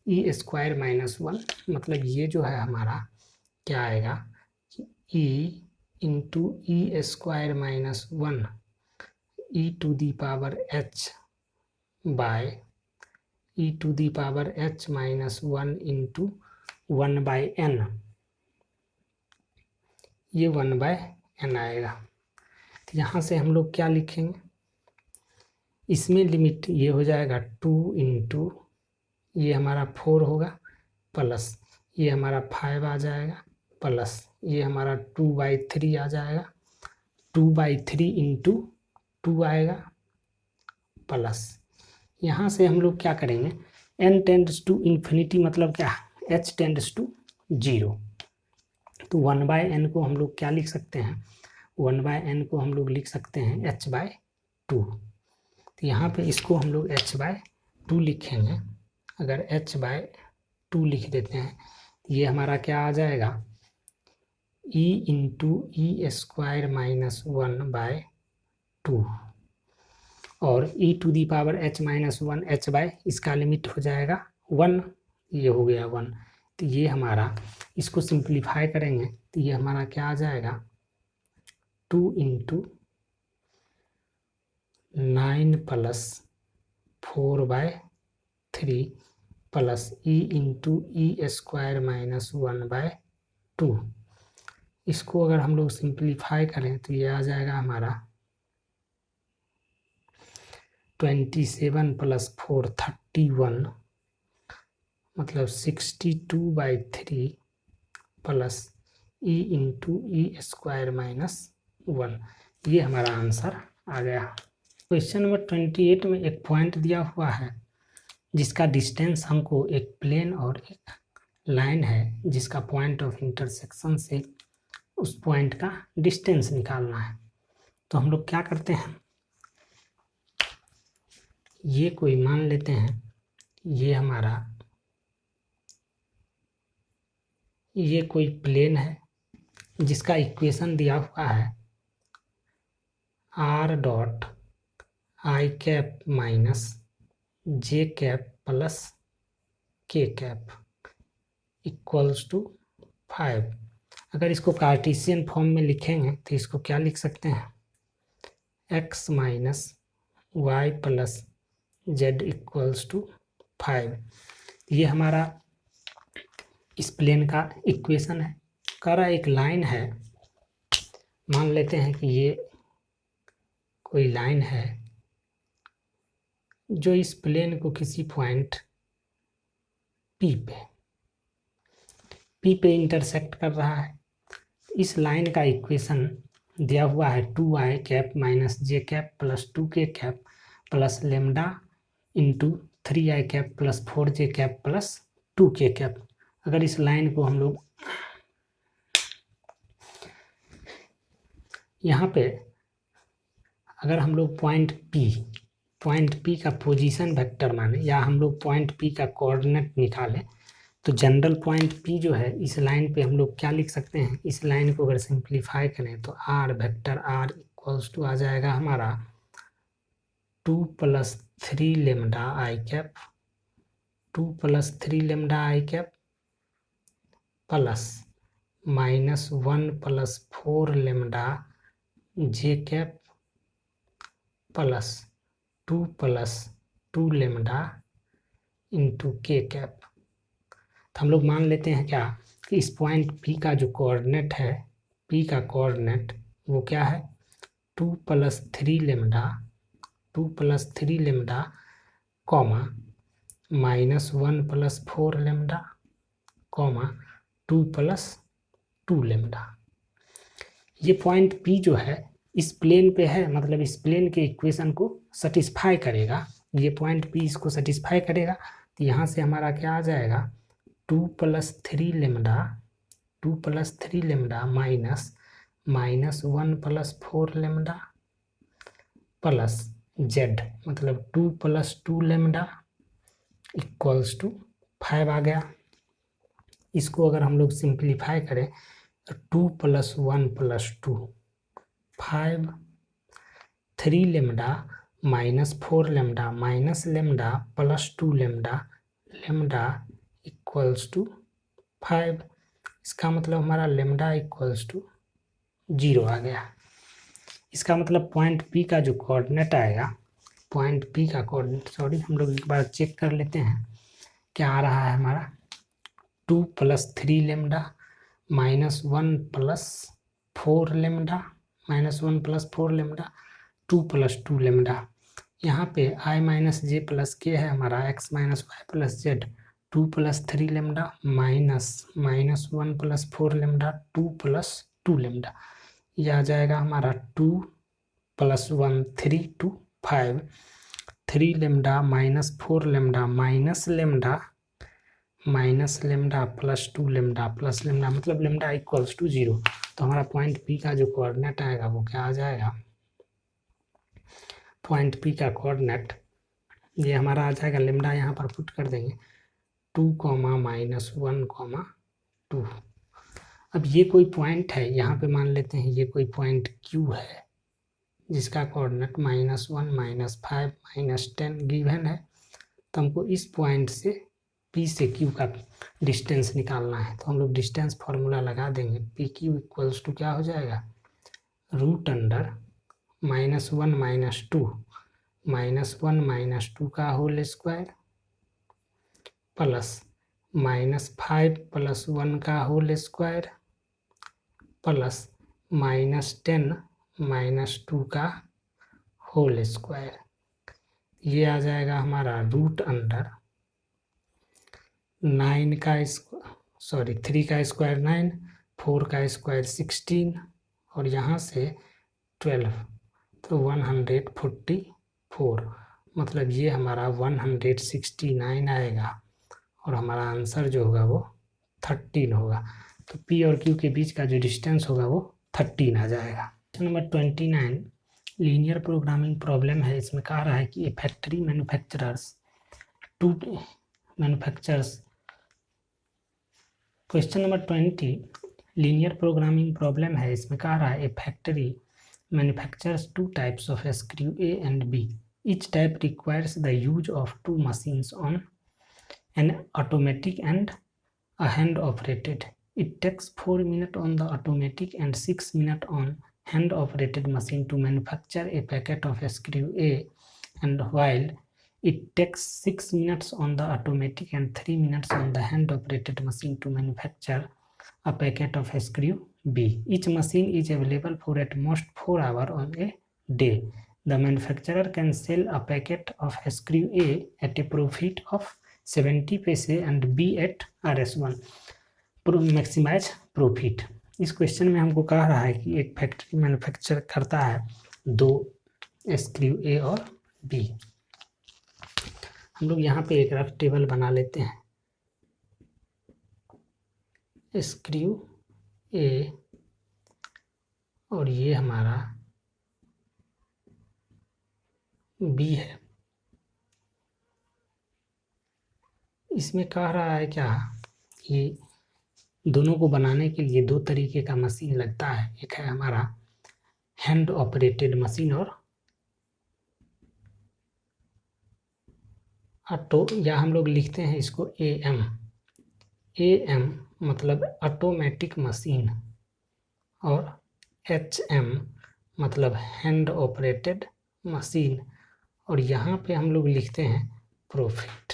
e स्क्वायर -1, मतलब ये जो है हमारा क्या आएगा e into e square -1 e⁻h by e⁻h -1 into 1/n, ये 1/n आएगा। तो यहाँ से हम लोग क्या लिखेंगे, इसमें लिमिट ये हो जाएगा 2 इंटू ये हमारा 4 होगा प्लस ये हमारा 5 आ जाएगा प्लस ये हमारा 2/3 आ जाएगा, 2/3 इंटू 2 आएगा प्लस यहाँ से हम लोग क्या करेंगे n टेंड्स टू इन्फिनिटी, मतलब क्या h टेंड्स टू 0। तो 1/n को हम लोग क्या लिख सकते हैं, 1/n को हम लोग लिख सकते हैं h/2। तो यहाँ पे इसको हम लोग h/2 लिखेंगे। अगर h/2 लिख देते हैं ये हमारा क्या आ जाएगा e इंटू ई स्क्वायर -1/2 और e⁻h -1 h बाय इसका लिमिट हो जाएगा 1, ये हो गया 1। तो ये हमारा इसको सिंप्लीफाई करेंगे तो ये हमारा क्या आ जाएगा 2 into 9 plus 4/3 plus e into e square -1/2। इसको अगर हम लोग सिंप्लीफाई करें तो ये आ जाएगा हमारा 27 प्लस 4 31, मतलब 62/3 plus e into e square -1। ये हमारा आंसर आ गया। क्वेश्चन नंबर 28 में एक पॉइंट दिया हुआ है जिसका डिस्टेंस हमको एक प्लेन और एक लाइन है जिसका पॉइंट ऑफ इंटरसेक्शन से उस पॉइंट का डिस्टेंस निकालना है। तो हम लोग क्या करते हैं, ये कोई मान लेते हैं ये हमारा ये कोई प्लेन है जिसका इक्वेशन दिया हुआ है r dot i cap minus j cap plus k cap equals to 5। अगर इसको कार्टेशियन फॉर्म में लिखेंगे तो इसको क्या लिख सकते हैं x minus y plus z equals to 5। ये हमारा इस प्लेन का इक्वेशन है। कह रहा एक लाइन है, मान लेते हैं कि ये कोई लाइन है जो इस प्लेन को किसी पॉइंट P पे इंटरसेक्ट कर रहा है। इस लाइन का इक्वेशन दिया हुआ है 2i cap minus j cap plus 2k cap plus lambda into 3i cap plus 4j cap plus 2k cap. अगर इस लाइन को हम लोग यहाँ पे अगर हम लोग पॉइंट P का पोजीशन वेक्टर माने या हम लोग पॉइंट P का कोऑर्डिनेट निकालें तो जनरल पॉइंट P जो है इस लाइन पे हम लोग क्या लिख सकते हैं, इस लाइन को अगर सिंप्लीफाई करें तो r vector r equals to आ जाएगा हमारा 2 + 3 lambda i cap 2 + 3 lambda i cap plus -1 + 4 lambda j cap plus 2 + 2 lambda into k cap. तो हम लोग मान लेते हैं क्या कि इस पॉइंट P का जो कोऑर्डिनेट है, P का कोऑर्डिनेट वो क्या है 2 + 3 lambda comma -1 + 4 lambda comma 2 + 2 lambda. ये पॉइंट P जो है इस प्लेन पे है, मतलब इस प्लेन के इक्वेशन को सेटिस्फाई करेगा। ये पॉइंट P इसको सेटिस्फाई करेगा। तो यहाँ से हमारा क्या आ जाएगा 2 + 3 lambda minus -1 + 4 lambda plus z मतलब 2 + 2 लैम्डा इक्वल्स टू 5 आ गया। इसको अगर हम लोग सिंप्लीफाई करें तो 2 + 1 + 2 5, 3 lambda -4 lambda minus lambda plus 2 lambda lambda equals to 5। इसका मतलब हमारा लैम्डा इक्वल्स टू 0 आ गया। इसका मतलब पॉइंट P का जो कोऑर्डिनेट आएगा, पॉइंट P का कोऑर्डिनेट, सॉरी हम लोग एक बार चेक कर लेते हैं क्या आ रहा है हमारा। 2 + 3 लैम्डा -1 + 4 लैम्डा -1 + 4 लैम्डा 2 + 2 लैम्डा। यहाँ पे I - j + k है हमारा x - y + z 2 + 3 lambda -1 + 4 lambda 2 + 2 lambda. यह आ जाएगा हमारा 2 + 1 3 2 5 3 lambda -4 lambda minus lambda plus 2 lambda plus lambda मतलब लैम्डा इक्वल्स टू 0। तो हमारा पॉइंट P का जो कोऑर्डिनेट आएगा वो क्या आ जाएगा, पॉइंट P का कोऑर्डिनेट ये हमारा आ जाएगा, लैम्डा यहाँ पर पुट कर देंगे 2, -1, 2। अब ये कोई पॉइंट है, यहाँ पे मान लेते हैं ये कोई पॉइंट Q है जिसका कोऑर्डिनेट -1 -5 -10 गिवन है। तो हमको इस पॉइंट से P से Q का डिस्टेंस निकालना है। तो हम लोग डिस्टेंस फार्मूला लगा देंगे। PQ इक्वल्स टू क्या हो जाएगा, √(-1 - 2 -1 - 2 का होल स्क्वायर प्लस -5 + 1 का होल स्क्वायर प्लस -10 - 2 का होल स्क्वायर। ये आ जाएगा हमारा √9 का 3 का स्क्वायर 9, 4 का स्क्वायर 16 और यहाँ से 12 तो 144 मतलब ये हमारा 169 आएगा और हमारा आंसर जो होगा वो 13 होगा। तो P और Q के बीच का जो डिस्टेंस होगा वो 13 आ जाएगा। नंबर 29 लीनियर प्रोग्रामिंग प्रॉब्लम है। इसमें कहा रहा है कि a factory manufactures question number 20 linear programming problem है। इसमें कहा रहा है a factory manufactures 2 types of screw A and B. Each type requires the use of 2 machines on an automatic and a hand operated. It takes 4 minutes on the automatic and 6 minutes on hand operated machine to manufacture a packet of screw A, and while it takes 6 minutes on the automatic and 3 minutes on the hand operated machine to manufacture a packet of screw B. Each machine is available for at most 4 hours on a day. The manufacturer can sell a packet of screw A at a profit of 70 paise and B at RS1. Maximise profit. इस क्वेश्चन में हमको कह रहा है कि एक फैक्ट्री मैन्युफैक्चर करता है 2 स्क्रू A और B। हम लोग यहाँ पे एक रफ टेबल बना लेते हैं। स्क्रू A और ये हमारा B है। इसमें कह रहा है क्या कि दोनों को बनाने के लिए 2 तरीके का मशीन लगता है। एक है हमारा हैंड ऑपरेटेड मशीन और ऑटो, या हम लोग लिखते हैं इसको AM मतलब ऑटोमेटिक मशीन और HM मतलब हैंड ऑपरेटेड मशीन। और यहाँ पे हम लोग लिखते हैं प्रॉफिट।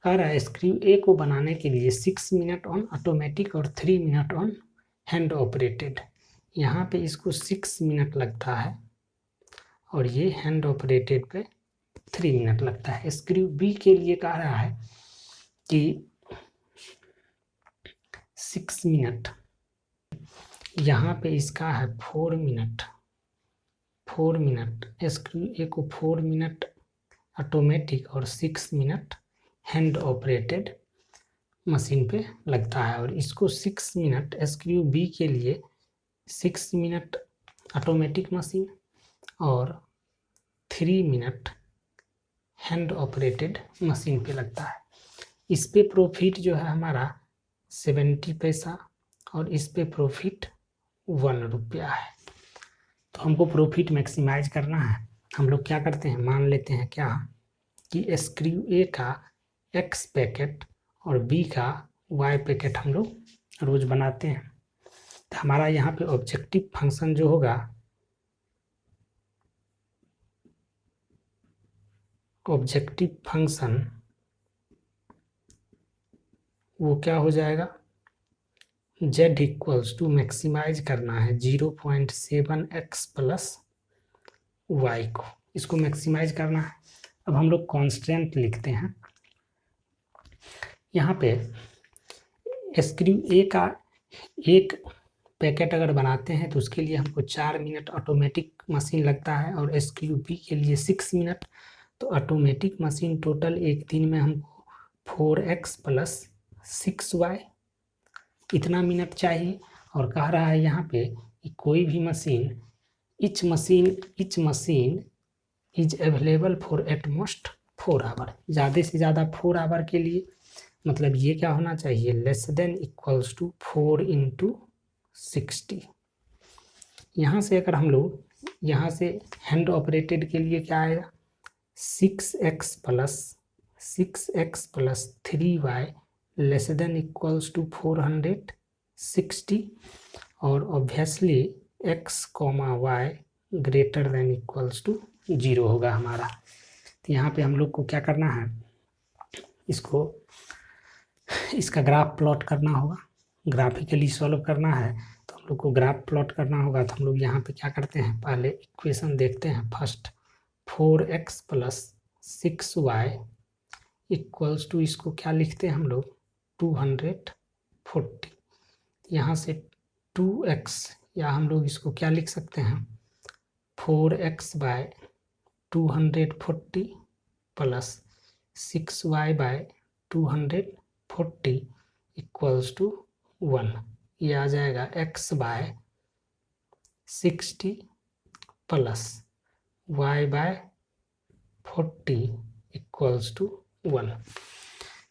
कह रहा है स्क्रू A को बनाने के लिए 6 मिनट ऑन ऑटोमेटिक और 3 मिनट ऑन हैंड ऑपरेटेड। यहाँ पे इसको 6 मिनट लगता है और ये हैंड ऑपरेटेड पे 3 मिनट लगता है। स्क्रू B के लिए कह रहा है कि 6 मिनट, यहाँ पे इसका है 4 मिनट। स्क्रू A को 4 मिनट ऑटोमेटिक और 6 मिनट हैंड ऑपरेटेड मशीन पे लगता है। और इसको 6 मिनट SKU B के लिए 6 मिनट ऑटोमेटिक मशीन और 3 मिनट हैंड ऑपरेटेड मशीन पे लगता है। इस पे प्रॉफिट जो है हमारा 70 पैसा और इस पे प्रॉफिट 1 रुपया है। तो हमको प्रॉफिट मैक्सिमाइज करना है। हम लोग क्या करते हैं, मान लेते हैं क्या कि SKU A का X पैकेट और B का Y पैकेट हम लोग रोज बनाते हैं। तो हमारा यहाँ पे ऑब्जेक्टिव फंक्शन जो होगा, ऑब्जेक्टिव फंक्शन वो क्या हो जाएगा, Z इक्वल्स टू मैक्सिमाइज करना है 0.7x प्लस y को, इसको मैक्सिमाइज करना है। अब हम लोग कॉन्स्टेंट लिखते हैं यहाँ पे। SKU A का एक पैकेट अगर बनाते हैं तो उसके लिए हमको 4 मिनट ऑटोमेटिक मशीन लगता है और SKU B के लिए 6 मिनट। तो ऑटोमेटिक मशीन टोटल एक दिन में हमको 4x प्लस 6y इतना मिनट चाहिए। और कह रहा है यहाँ पे कि कोई भी machine each machine is available for at most 4 hour, ज़्यादा से ज़्यादा 4 आवर के लिए। मतलब ये क्या होना चाहिए, less than equals to 4 into 60। यहाँ से अगर हम लोग यहाँ से हैंड ऑपरेटेड के लिए क्या आएगा, 6x plus 3y less than equals to 460 और obviously x, y greater than equals to 0 होगा हमारा। तो यहाँ पे हम लोग को क्या करना है, इसका ग्राफ प्लॉट करना होगा, ग्राफिकली सॉल्व करना है। तो हम लोग को ग्राफ प्लॉट करना होगा। तो हम लोग यहाँ पे क्या करते हैं, पहले इक्वेशन देखते हैं first, 4x plus 6y equals to, इसको क्या लिखते हैं हम लोग 240। यहाँ से 2x या हम लोग इसको क्या लिख सकते हैं 4x by 240 plus 6y by 240 equals to 1। ये आ जाएगा x by 60 plus y by 40 equals to 1।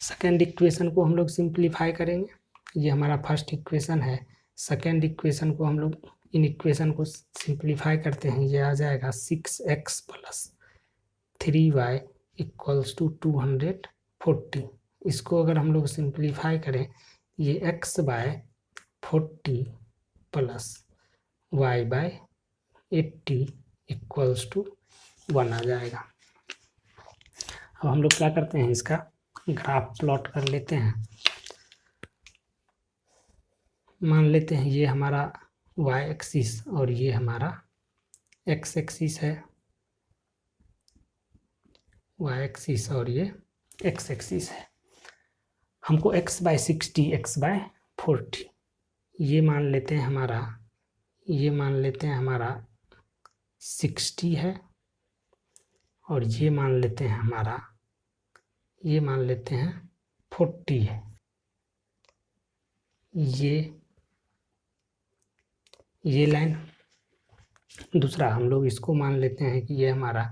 Second equation को हम लोग सिंप्लीफाई करेंगे। ये हमारा फर्स्ट इक्वेशन है। सेकेंड इक्वेशन को हम लोग इन इक्वेशन को सिंप्लीफाई करते हैं। ये आ जाएगा 6x plus 3y equals to 240। इसको अगर हम लोग सिंप्लीफाई करें, ये x by 40 plus y by 80 equals to 1 आ जाएगा। अब हम लोग क्या करते हैं, इसका ग्राफ प्लॉट कर लेते हैं। मान लेते हैं ये हमारा y एक्सिस और ये हमारा x एक्सिस है, y एक्सिस और ये x एक्सिस है। हमको x बाय 60, x बाय 40 ये मान लेते हैं हमारा, ये मान लेते हैं हमारा 60 है और ये मान लेते हैं हमारा, ये मान लेते हैं 40 है। ये लाइन दूसरा हम लोग इसको मान लेते हैं कि ये हमारा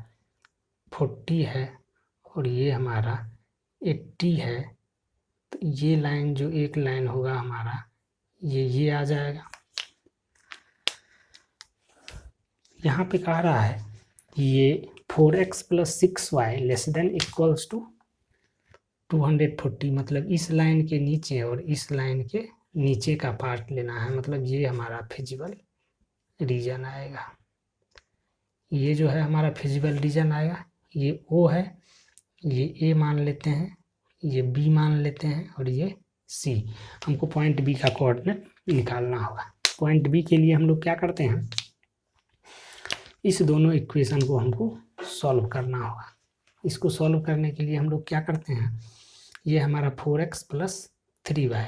40 है और ये हमारा 80 है। तो ये लाइन जो एक लाइन होगा हमारा, ये आ जाएगा। यहाँ पे कह रहा है ये 4x plus 6y less than equals to 240। मतलब इस लाइन के नीचे और इस लाइन के नीचे का पार्ट लेना है। मतलब ये हमारा फिजिबल रीजन आएगा। ये जो है हमारा फिजिबल रीजन आएगा। ये O है, ये A मान लेते हैं, ये B मान लेते हैं और ये C। हमको पॉइंट B का कोऑर्डिनेट निकालना होगा। पॉइंट B के लिए हम लोग क्या करते हैं, इस दोनों इक्वेशन को हमको सॉल्व करना होगा। इसको सॉल्व करने के लिए हम लोग क्या करते हैं, ये हमारा 4x प्लस 3y,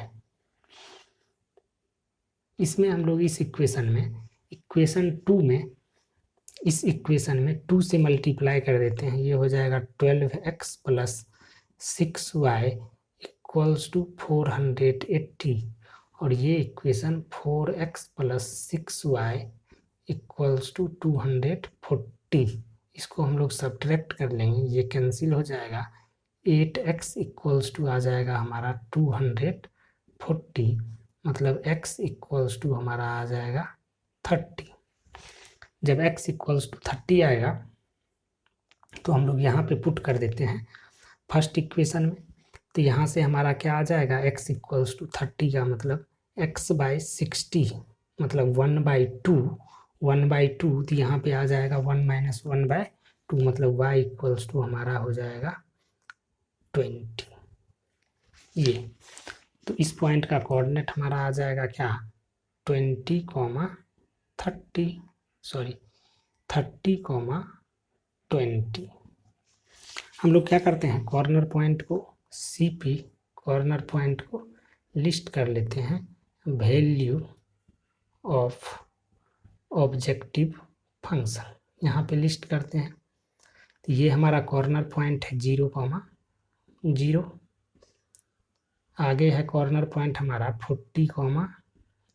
इसमें हम लोग इस इक्वेशन में, इक्वेशन 2 में, इस इक्वेशन में 2 से मल्टीप्लाई कर देते हैं। ये हो जाएगा 12x plus 6y equals to 480 और ये equation 4x plus 6y equals to 240, इसको हम लोग सब्ट्रैक्ट कर लेंगे, ये कैंसिल हो जाएगा। 8x इक्वल्स टू आ जाएगा हमारा 240, मतलब x इक्वल्स टू हमारा आ जाएगा 30। जब x इक्वल्स टू 30 आएगा तो हम लोग यहाँ पे पुट कर देते हैं फर्स्ट इक्वेशन में, तो यहाँ से हमारा क्या आ जाएगा, x इक्वल्स टू 30 का मतलब x बाई 60, मतलब 1/2, 1/2, तो यहाँ पे आ जाएगा 1 माइनस 1/2, मतलब y इक्वल्स टू हमारा हो जाएगा 20। ये तो इस पॉइंट का कोऑर्डिनेट हमारा आ जाएगा क्या, 20, 30, सॉरी 30, 20। हम लोग क्या करते हैं, कॉर्नर पॉइंट को सी पी, कॉर्नर पॉइंट को लिस्ट कर लेते हैं, वैल्यू ऑफ ऑब्जेक्टिव फंक्शन यहाँ पे लिस्ट करते हैं। तो ये हमारा कॉर्नर पॉइंट है 0, 0, आगे है कॉर्नर पॉइंट हमारा 40,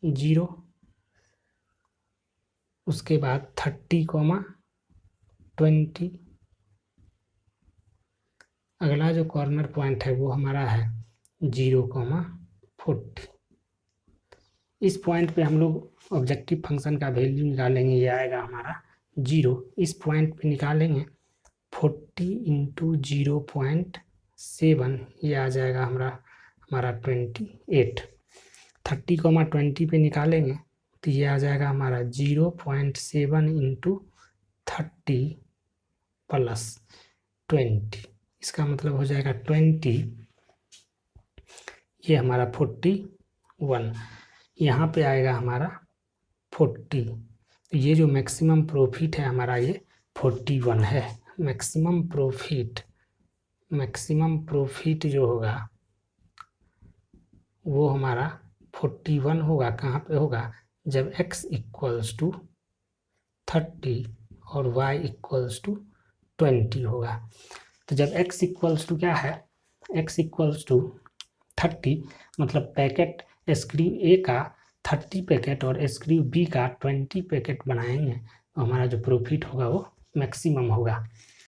0, उसके बाद 30, 20, अगला जो कॉर्नर पॉइंट है वो हमारा है 0, 40। इस पॉइंट पे हम लोग ऑब्जेक्टिव फंक्शन का वैल्यू निकालेंगे, ये आएगा हमारा 0। इस पॉइंट पे निकालेंगे 40 इंटू 0.7, ये आ जाएगा हमारा 28। 30, 20 पे निकालेंगे तो ये आ जाएगा हमारा 0.7 इंटू 30 प्लस 20, इसका मतलब हो जाएगा 20, ये हमारा 41, यहाँ पे आएगा हमारा 40, तो ये जो मैक्सिमम प्रॉफिट है हमारा ये 41 है। मैक्सिमम प्रॉफिट जो होगा वो हमारा 41 होगा। कहाँ पे होगा, जब x इक्वल्स टू 30 और y इक्वल्स टू 20 होगा। तो जब x इक्वल्स टू क्या है, x इक्वल्स टू 30, मतलब पैकेट स्क्रू ए का 30 पैकेट और स्क्रू बी का 20 पैकेट बनाएंगे तो हमारा जो प्रॉफिट होगा वो मैक्सिमम होगा।